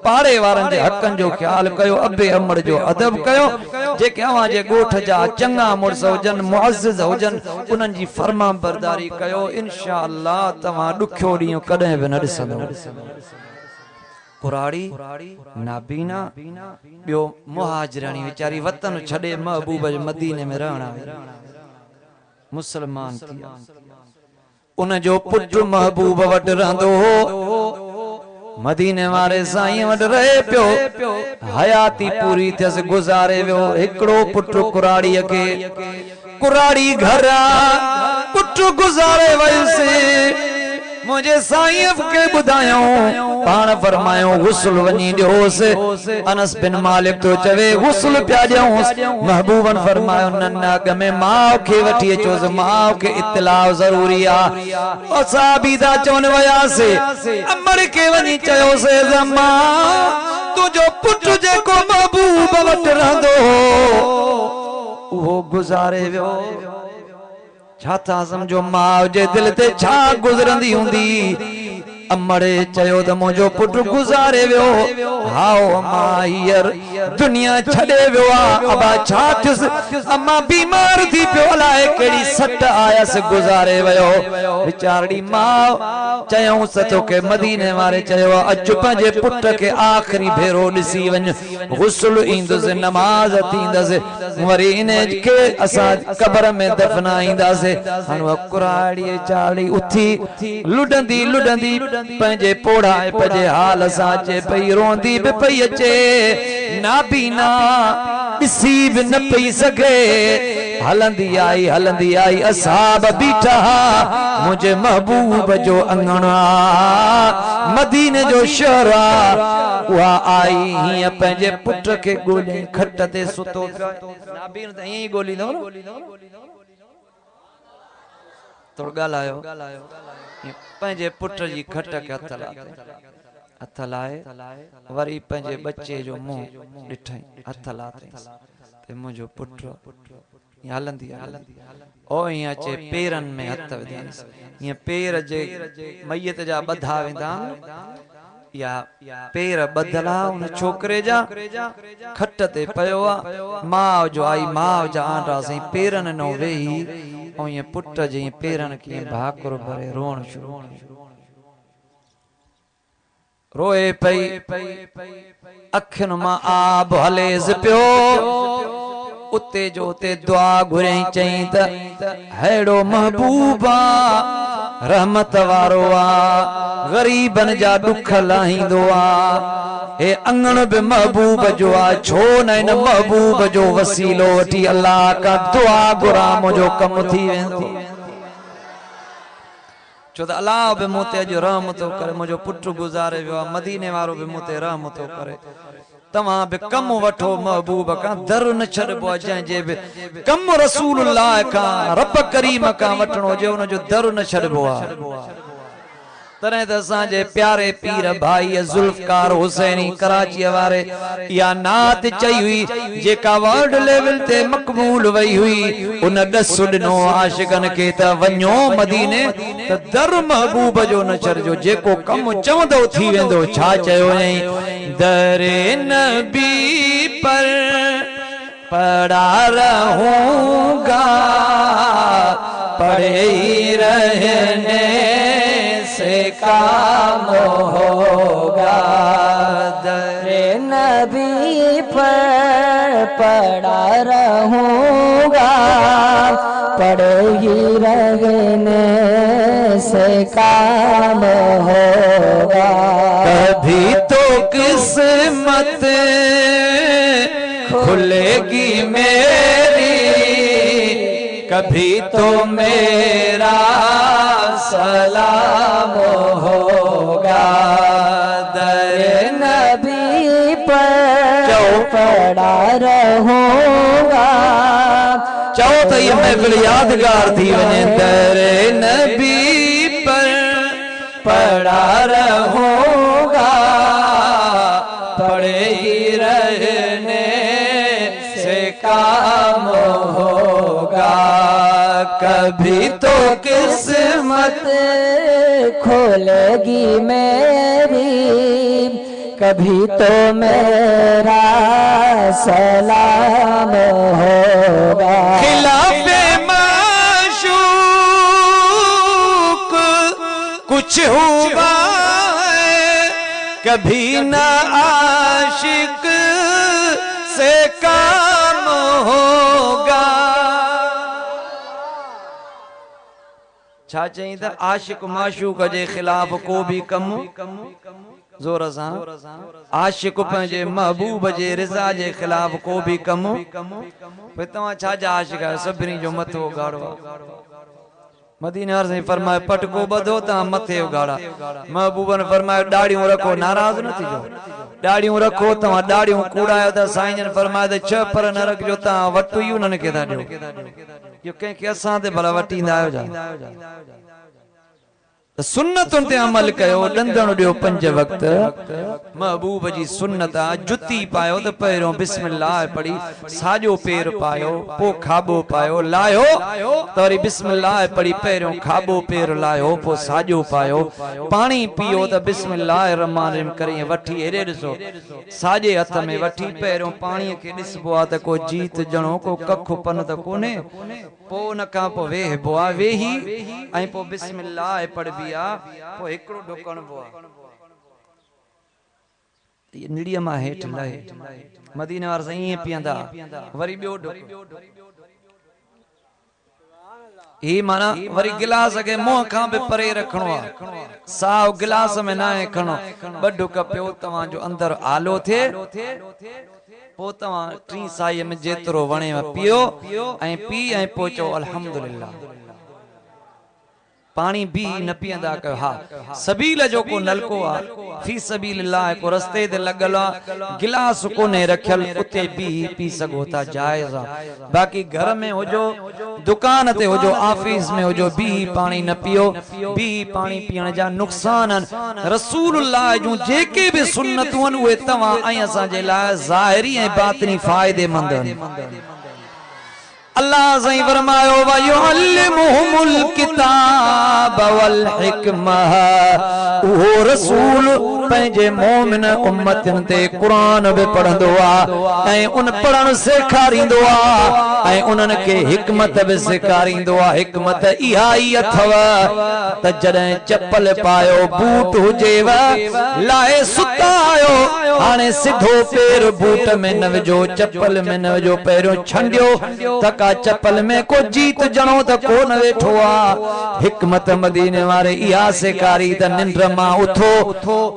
पाड़े वारनि जे हक़नि जो ख़्यालु कयो, अबे अमड़ जो अदब कयो। जेके अव्हां जे ॻोठ जा चङा मुड़ुस हुजनि, मुअज़्ज़िज़ हुजनि, उन्हनि जी फर्मा बरदारी कयो। इंशा अल्लाह तव्हां ॾुखियो ॾींहुं कॾहिं बि न ॾिसंदो। कुराड़ी नाबीना, ॿियो मुहाजराणी वीचारी वतन छॾे महबूब जे मदीने में रहण आई, मुसलमान थी। उन जो पुटु महबूब वटि रहंदो हो, मदीने वारे साईं वटि रहे पियो। हयाती पूरी थियसि, गुज़ारे वियो। हिकिड़ो पुटु कुराड़ीअ खे, कुराड़ी घर पुटु गुज़ारे वयुसि। मुझे साईं के बुधायो पान फरमायो गुस्ल वनी दियोसि। अनस बिन मालिक तो चवे गुस्ल पिया ॾियोसि। महबूबन फरमायो न अॻ में माउ खे वठी अचोसि, माउ खे इत्तलाउ ज़रूरी आहे। असाबी दा चवण वियासीं, अमर खे वञी चयोसि ज़मा तुंहिंजो पुटु जेको महबूब वटि रहंदो उहो गुज़ारे वियो। छा था समझो माउ जे दिल ते छा गुज़रंदी हूंदी। अमड़े चयो त मुंहिंजो पुटु गुज़ारे वियो। हाओ अम्मा हींअर दुनिया छॾे वियो आहे। अबा छा थियुसि? अम्मा बीमार थी पियो, अलाए कहिड़ी सट आयसि, गुज़ारे वियो। वीचारड़ी माउ चयऊंसि तोखे मदीने वारे चयो अचु पंहिंजे पुट खे आख़िरी भेरो ॾिसी वञ, गुस्ल ईंदुसि, नमाज़ थींदसि। वरी इने के असा कब्र में दफनाईंदा से हनु कुराड़ी चाली उठी लुडंदी लुडंदी पंजे पोड़ाए पंजे हाल साचे पई रोंदी बि पई अचे नाबीना दिसी भी न पई सके हलंदी आई असाब बीठा मुझे महबूब जो अंगणा मदीने जो शहरा वा आई हिय पंजे पुट के गोली खट ते सुतो नाबीन त यही गोली दो थोड़ गालायो पंजे पुट जी खट के हथ लाए वरी पंजे बच्चे जो मुंह डिठई हथ लाते ते मुझो पुट हलंदी ओ यहाँ चे पेरन में हथ विधानी ये पेर जे मैयत जा बधा वेंदा या पेर बदला उन छोकरे जा खट ते पयो मां जो आई मां जा आंटा सही पेरन नो वेही ओ ये पुट जे पेरन की भाकुर भरे रोण शुरू रोए पई अखिन मां आब हलेज पियो उते जो उते दुआ घुरे चई त हेड़ो महबूबा रहमत वारो आ गरीबन जा दुख लाहींदो आ ए अंगण बि महबूब जो आ छो न इन महबूब जो वसीलो वठी अल्लाह का दुआ घुरा मुझो कम थी वेंदो चो त अल्लाह बि मूं ते अॼु रहम थो करे मुंहिंजो पुटु गुज़ारे वियो आहे मदीने वारो बि मूं ते रहम थो करे तव्हां बि कम वठो महबूब खां दर न छॾिबो आहे जंहिंजे बि कम रसूलुल्लाह खां रब करीम खां वठणो हुजे हुनजो दर न छॾिबो आहे तरह त असांजे प्यारे पीर भाई जुल्फकार हुसैनी कराची वारे या नात चई हुई जेका वर्ल्ड लेवल ते मक़बूल वई हुई उन ॾसु ॾिनो आशिकन के त वञो मदीने त दर महबूब जो न छॾिजो जेको कम चवंदो थी वेंदो छा चयो दरे नबी पर पड़ा रहूंगा पड़े ही रहने से काम होगा दरे नबी पर पड़ा रहूंगा पड़े ही रहने से काम होगा कभी तो किस्मत खुलेगी मेरी कभी तो मेरा सलाम होगा दरे नबी पर पड़ा रहूंगा चौ तो ये महफिल यादगार थी वने दरे नबी पर पड़ा रहूंगा पड़े ही रहने से काम होगा कभी तो किस्मत खोलेगी मेरी कभी तो मेरा सलाम होगा खिलाफे माशूक कुछ हुआ है कभी न आशिक से काम होगा छा चई त आशिक माशूक जे खिलाफ को भी कम जोर सां आशिक पंहिंजे महबूब जे रिज़ा जे खिलाफ को भी कम भई तव्हां छा जा आशिक आहियो सभिनी जो मथो उघाड़ो मदीने वारे से फरमाए पटको बधो ता मथे उघाड़ा महबूबन फरमाए दाढ़ियों रखो नाराज न थीजो दाढ़ियों रखो तव्हां दाढ़ियों कूड़ायो त साईं जन फरमाए त छह पर न रखजो तव्हां वटू ई उन्हनि खे था ॾियो यो कंहिंखे असां ते भला वटींदा आहियो जा सुन्नतुन ते अमल कयो डंदण ॾियो 5 वक्त महबूब जी सुन्नत जुती पायो त पहिरियों बिस्मिल्लाह पढ़ी साजो पैर पायो पो खाबो पायो लायो त वरी बिस्मिल्लाह पढ़ी पहिरियों खाबो पैर लायो पो साजो पायो पानी पियो त बिस्मिल्लाह रहमान रहीम करे वठी एरे ॾिसो साजे हथ में वठी पहिरियों पाणी खे ॾिसबो आहे त को जीत जणो को कख पन त कोने पो न का पो वेहबो आहे वेही ऐं पो बिस्मिल्लाह पढ़बी आहे पो हिकिड़ो ढुकणबो आहे निड़ीअ मां हेठि लहे मदीने वारा साईं ईअं पीअंदा वरी ॿियो ही माना वरी गिलास के मुंह खां भी परे रखणो आहे साव गिलास में ना खणो ॿ ढुक पियो तव्हां जो अंदर आलो थे पो तव्हां टी साईअ में जेतिरो वणे पियो ऐं पी ऐं पो चओ अल्हम्दुलिल्लाह पानी भी न पींदा कयो हा सबील जो को नलको आ फी सबीलिल्लाह को रस्ते ते लगल आ गिलास कोने रखल उते भी पी सको था जायज आ बाकी घर में होजो दुकान ते होजो ऑफिस में होजो भी पानी न पियो भी पानी पीण जा नुकसान रसूलुल्लाह जो जेके भी सुन्नतूं उहे तवा ऐं असा जे लाइ ज़ाहिरी ऐं बातिनी फायदेमंद अल्लाह सही फरमायो व युअल्लिमुहुमुल किताब वल हिकमह ओ रसूल पंहिंजे मोमिन उम्मतन ते कुरान बि पढ़ंदो आ ऐं उन पढ़ण सेखारींदो आ ऐं उन्हनि खे हिकमत बि सेखारींदो आ हिकमत इहा ई अथव त जॾहिं चप्पल पायो बूट हुजेव लाए सुता आयो हाणे सिधो पेर बूट में न विझो चप्पल में न विझो पहिरियों छंडियो तक चप्पल में को जीत जणो त कोन वेठो आ हिकमत मदीने वारे इहा सेखारी त निंड मां उथो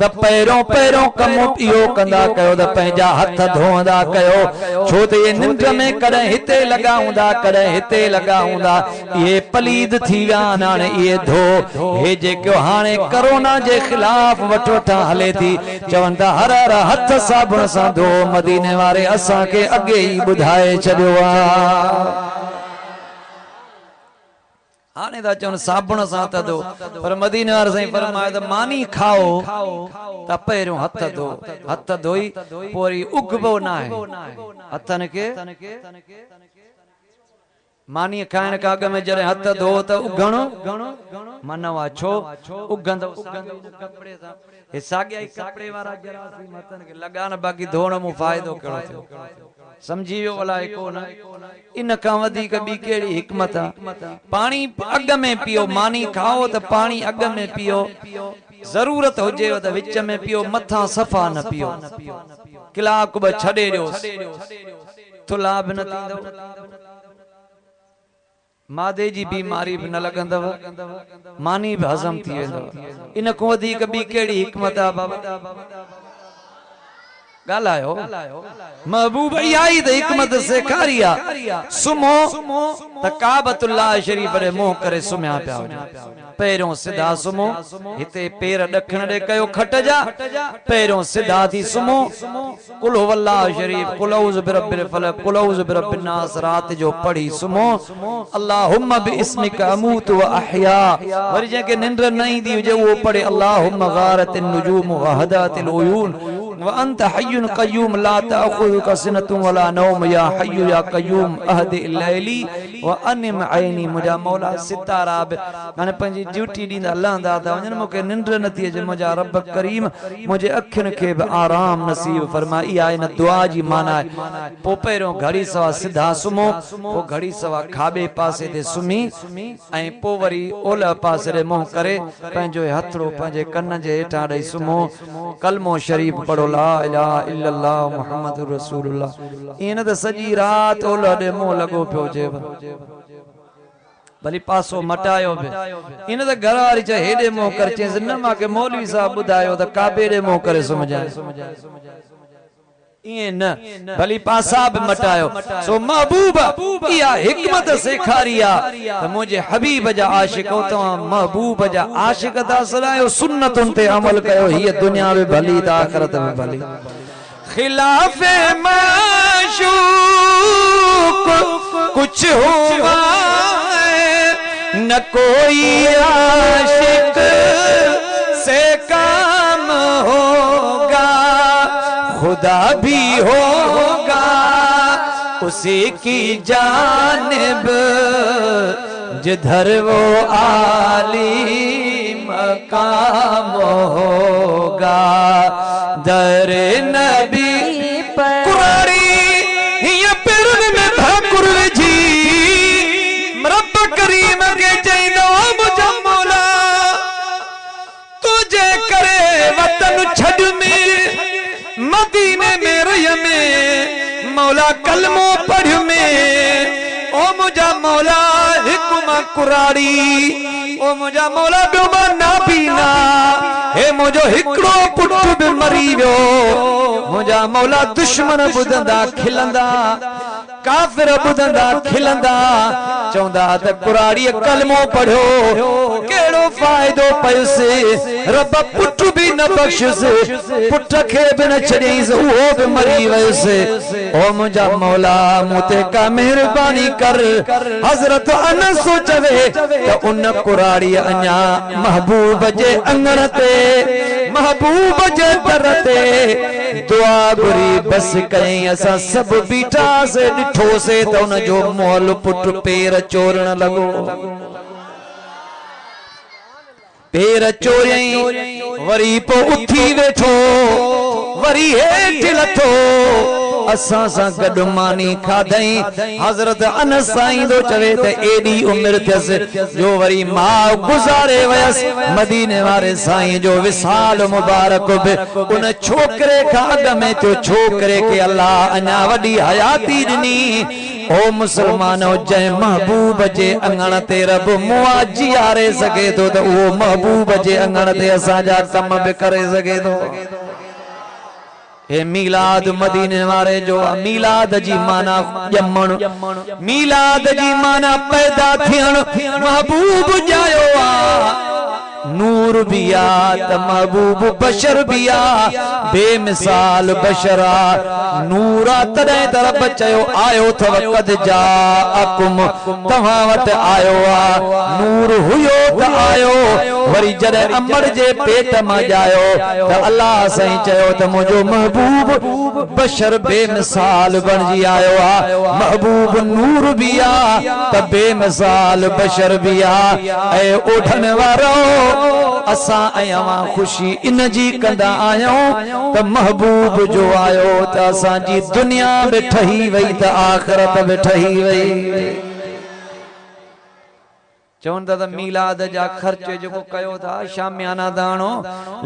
त पहिरियों पहिरियों कम इहो कंदा कयो त पंहिंजा हथ धोअंदा कयो छो त ये निंड में कॾहिं हिते लॻा हूंदा कॾहिं हिते लॻा हूंदा इहे पलीद थी विया हाणे इहे धो हे जेको हाणे कोरोना जे खिलाफ वठोठा हले थी चवनि था हर हर हथ साबुण सां धो मदीने वारे असां खे अॻे ई ॿुधाए छॾियो आहे आने दा चवन साबुण सां त दो पर मदीने वारे साईं फरमायो त मानी खाओ त पहिरियों हथ धो हथ धोई पोरी उगबो ना है हथन के मानी खाइण का अॻ में जॾहिं हथ धो त उगणो मनवा छो उगंद कपड़े सां हे साॻिया ई कपड़े वारा जरासी मथन के लगान बाकी धोण में फायदो कहिड़ो थियो समझी वियो भला कोन इन का वधीक ॿी कहिड़ी हिकमत आहे पानी अॻ में पियो मानी खाओ त पानी अॻ में पियो ज़रूरत हुजेव त विच में पियो मथां सफ़ा न पियो कलाक ॿ छॾे ॾियो थुला बि न थींदव मादे जी बीमारी भी न लगंदव मानी भी हजम थी वेंदव इन को वधीक ॿी कहिड़ी हिकमत आहे बाबा गालायो महबूब आई त हिकमत सेखारी आ सुमो त काबतुल्लाह शरीफ रे मोह करे सुम्या पिया पहिरियों सिधा सुमो हिते पेर ॾखण ॾे कयो खट जा पहिरियों सिधा थी सुमो कुल हुवल्लाह शरीफ कुल औज़ु बिरब्बिल फलक कुल औज़ु बिरब्बिन नास रात जो पढ़ी सुमो अल्लाहुम्मा बिस्मिका अमूतु व अहया वरी जेके निंड न ईंदी हुजे वो पढ़े अल्लाहुम्मा गारतिन नुजूम व हदातिल उयून व अंत हय्युन क़य्यूम ला तअखुजुका सिनतुन वला नौम या हय्यु या क़य्यूम अहदिल लैली व अनिम ऐनी मुजा मौला सितारा माने पंहिंजी ड्यूटी ॾींदा लहंदा था वञनि मूंखे निंड नथी अचे मुंहिंजा रब करीम मुंहिंजे अखियुनि खे बि आराम नसीब फरमा इहा इन दुआ जी माना आहे पोइ पहिरियों घड़ी सवा सिधा सुम्हो पोइ घड़ी सवा खाॿे पासे ते सुम्ही ऐं पोइ वरी ओलह पासे ॾे मुंहुं करे पंहिंजो हथड़ो पंहिंजे कन जे हेठां ॾेई सुम्हो कलमो शरीफ़ पढ़ो ला इलाहा इल्लल्लाह मुहम्मदुर रसूलुल्लाह ईअं न त सॼी राति ओलह ॾे मुंहुं लॻो पियो हुजेव भली पासो मटायो बि इन त घर वारी चए हेॾे मुंहुं कर चएसि न मूंखे मौलवी साहब ॿुधायो त काबे ॾे मुंहुं करे सुम्हजाए इएं न भली पासा बि मटायो सो महबूब इहा हिकमत सेखारी आहे त मुंहिंजे हबीब जा आशिक तव्हां महबूब जा आशिक था सदायो सुन्नतुनि ते अमल कयो हीअ दुनिया में भली त आख़िरत में भली खिलाफ माशूक कुछ हुआ न कोई आशिक से काम होगा खुदा भी होगा उसी की जानिब जिधर वो आली मकाम होगा दर नबी कुरारी ये पिरन में भाकुर जी रब करीम के चैनो मुझे मौला तुझे करे वतन छड़ में मदीने में रह में मौला कलमो पढ़ में ओ मुझा मौला हिकुमा कुराड़ी ओ मुझा मौला बियोमा ना पीना हे मुझो हिकड़ो पुट भी मरी वियो मुझा मौला दुश्मन बुधंदा खिलंदा काफिर बुधंदा खिलंदा चौंदा त कुराड़ी कलमो पढ़ो केड़ो फायदो पयुसे रब पुट भी न बख्शुसे पुट खे भी न छड़ीस वो भी मरी वयुसे ओ मुझा मौला मुते का मेहरबानी कर हजरत अनस चवे त उन कुराड़ी अञा महबूब जे अंगण ते महबूब जे दर ते दुआ घुरी बस कई असा सब बीठा से डिठो से तो उन जो मोल पुट पेर चोरण लगो पेर चोरई वरी पो उठी वेठो वरी हेठ लथो असा सा गड मानी खादई हजरत अनस साईं दो चवे ते एडी उम्र थस जो वरी मां गुजारे वयस मदीने वाले साईं जो विसाल मुबारक बि उन छोकरे का अग में तो छोकरे के अल्लाह अना वडी हयाती दिनी ओ मुसलमानो जय महबूब जे अंगण ते रब मुआजी आरे सके तो वो महबूब जे अंगण ते असा जा कम भी करे सके तो हे मीलाद मदीने वाले जो मीलाद जी माना जमण मीलाद जी माना पैदा थियण महबूब जायो आ नूर बिया त महबूब बशर बिया बेमिसाल बशरा नूरा तदे तरफ चयो आयो थव कद जा अकुम तवा वट आयो आ नूर हुयो त आयो वरी जदे अमर जे पेट में जायो त अल्लाह सही चयो त मुझो महबूब बशर बेमिसाल बनजी आयो आ महबूब नूर बिया त बेमिसाल बशर बिया ए ओठन वारो असा अवा खुशी इन जी कंदा आयो त महबूब जो आयो त असा जी दुनिया बि ठही वई त आखिरत बि ठही वई चवन दादा मीलाद जा खर्च जो कयो था शामियाना दाणो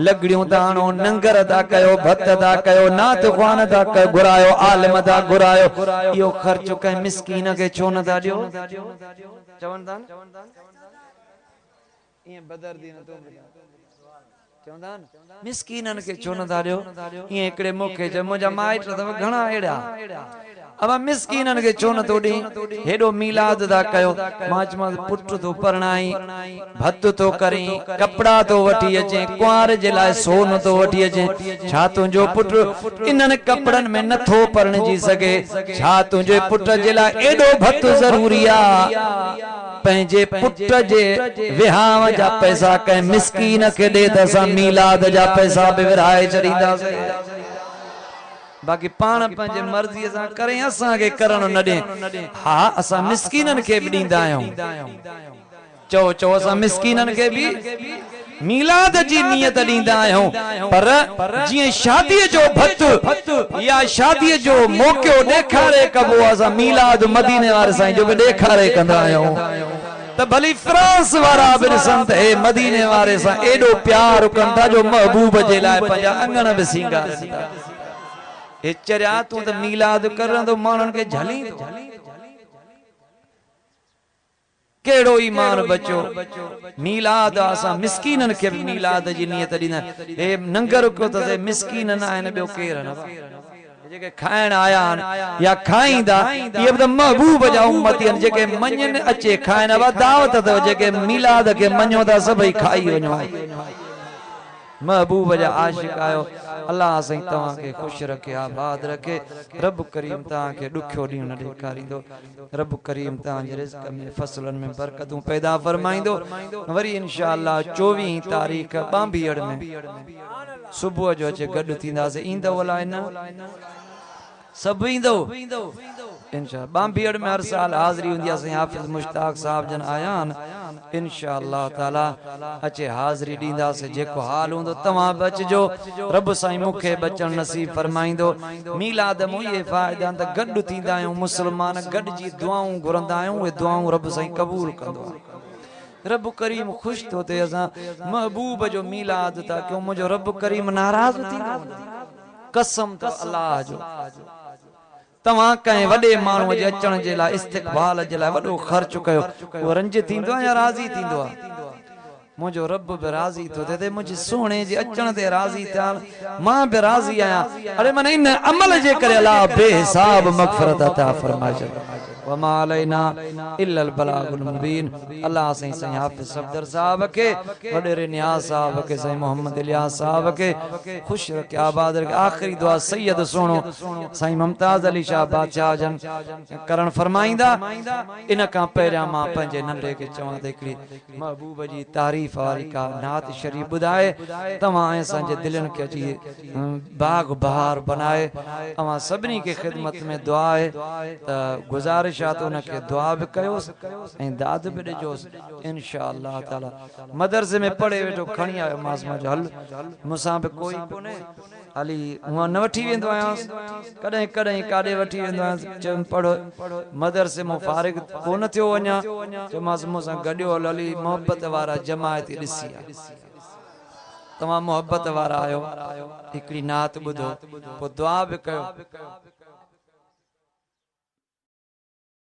लगड़ियों दाणो नंगर दा कयो भत दा कयो नात ख़वान दा घुरायो आलिम दा घुरायो यो खर्च कहीं मिस्कीन के छो न दा दियो चवन दान ये बदर दी न तो चवंदा मिस्कीनन के छो न दारियो ये एकड़े मोखे ज मुजा माइट त घणा एड़ा अब मिस्कीनन के छो न तोडी हेडो मीलाद दा कयो माच मां पुट तो परणाई भत तो करी कपड़ा तो वठी अचे कुंवार जे लाए सोन तो वठी अचे छा तुंजो पुट इनन कपड़न में नथो परण जी सके छा तुंजे पुट जे लाए एडो भत जरूरी आ पंहिंजे पुट जे विहाव जा पैसा कंहिं मिस्कीन खे ॾे त असां मीलाद जा पैसा बि विराए छॾींदासीं बाक़ी पाण पंहिंजे मर्ज़ीअ सां करे असांखे करणु न ॾे हा असां मिस्कीननि खे बि ॾींदा आहियूं चओ चओ असां मिस्कीननि खे बि मीलाद जी नियत ॾींदा आहियूं पर जीअं शादीअ जो भत या शादीअ जो मौक़ो ॾेखारे कबो असां मीलाद मदीने वारे साईं जो बि ॾेखारे कंदा आहियूं त भली फ्रांस वारा बि ॾिसनि त हे मदीने वारे सां एॾो प्यार कनि था जो महबूब जे लाइ पंहिंजा अंगण बि सींगारनि था हे चरिया तूं त मीलाद करंदो माण्हुनि खे झलींदो केड़ो ईमान बचो मीलाद असां मिस्कीनन खे मीलाद जी नियत ॾींदा हे नंगर को त मिस्कीन न आहिनि ॿियो केर न जेके खाइण आया आहिनि या खाईंदा इहे बि त महबूब जा उम्मती आहिनि जेके मञनि अचे खाइण दावत अथव जेके मीलाद खे मञो था सभई खाई वञो महबूब जा आशिक आयो अल्लाह सही तव्हां खे खुश रखे आबाद रखे रब करीम तव्हां खे ॾुखियो ॾींहुं न ॾेखारींदो रब करीम तव्हां जे रिज़्क़ में फसलनि में बरकतूं पैदा फरमाईंदो वरी इंशाअल्लाह 24 तारीख़ बांबियड़ में सुबुह जो अचे गॾु थींदासीं ईंदव अलाए न सब ईंदो इंशाअल्लाह बांबियड़ में हर साल हाज़िरी हुंदी आहे हाफिज़ मुश्ताक साहब जन आया आहिनि इंशाअल्लाह ताला अचे हाज़िरी ॾींदासीं जेको हाल हूंदो तव्हां बि अचिजो रब साईं मूंखे बचण नसीब फरमाईंदो मीलाद में इहे फ़ाइदा त गॾु थींदा आहियूं मुस्लमान गॾिजी दुआऊं घुरंदा आहियूं उहे दुआऊं रब साईं क़बूल कंदो रब करीम खुश थो थिए असां महबूब जो मीलाद था कयूं मुंहिंजो रब करीम नाराज़ थींदो कसम तो अल्लाह जो तव्हां कंहिं वॾे माण्हूअ जे अचण जे लाइ इस्तिक़बाल जे लाइ वॾो ख़र्च कयो उहो रंज थींदो आहे या राज़ी थींदो आहे मुझो रब भी राजी तो दे मुझे सोने जे अचण ते राजी थिया मां भी राजी आया अरे मन इन अमल जे करे अल्लाह बेहिसाब मगफरत अता फरमाए वमा अलैना इल्ला अल बलागुल मुबीन अल्लाह सही हाफिज सफदर साहब के वडेरे नियाज साहब के सही मोहम्मद इलियास साहब के खुश रखे आबाद रखे आखिरी दुआ सैयद सोनो सही मुमताज अली शाह बादशाह जन करण फरमाइंदा इन का पहिरियां मां पंहिंजे नंढे के चवां त हिकिड़ी महबूब जी तारीफ़ वारी का नात शरीफ बुधाए तव्हां असांजे दिलनि खे अची बाग बहार बनाए तव्हां सभिनी के खिदमत में दुआ है त गुज़ारिश आहे त उनखे दुआ भी कयोसि ऐं दाद भी ॾिजोसि इंशाअल्लाह ताला मदरसे में पढ़े वेठो खणी आयो मांसि मां हल मूंसां बि कोई कोन्हे हली हूअं न वठी वेंदो आहियांसि कॾहिं कॾहिं काॾे वठी वेंदो आहियांसि चयुमि पढ़ो मदरसे मां फारिग कोन थियो वञा चयोमांसि मूंसां गॾियो हल हली मोहबत वारा जमायत ॾिसी आहे तव्हां मोहबत वारा आहियो हिकिड़ी नात ॿुधो पोइ दुआ बि कयो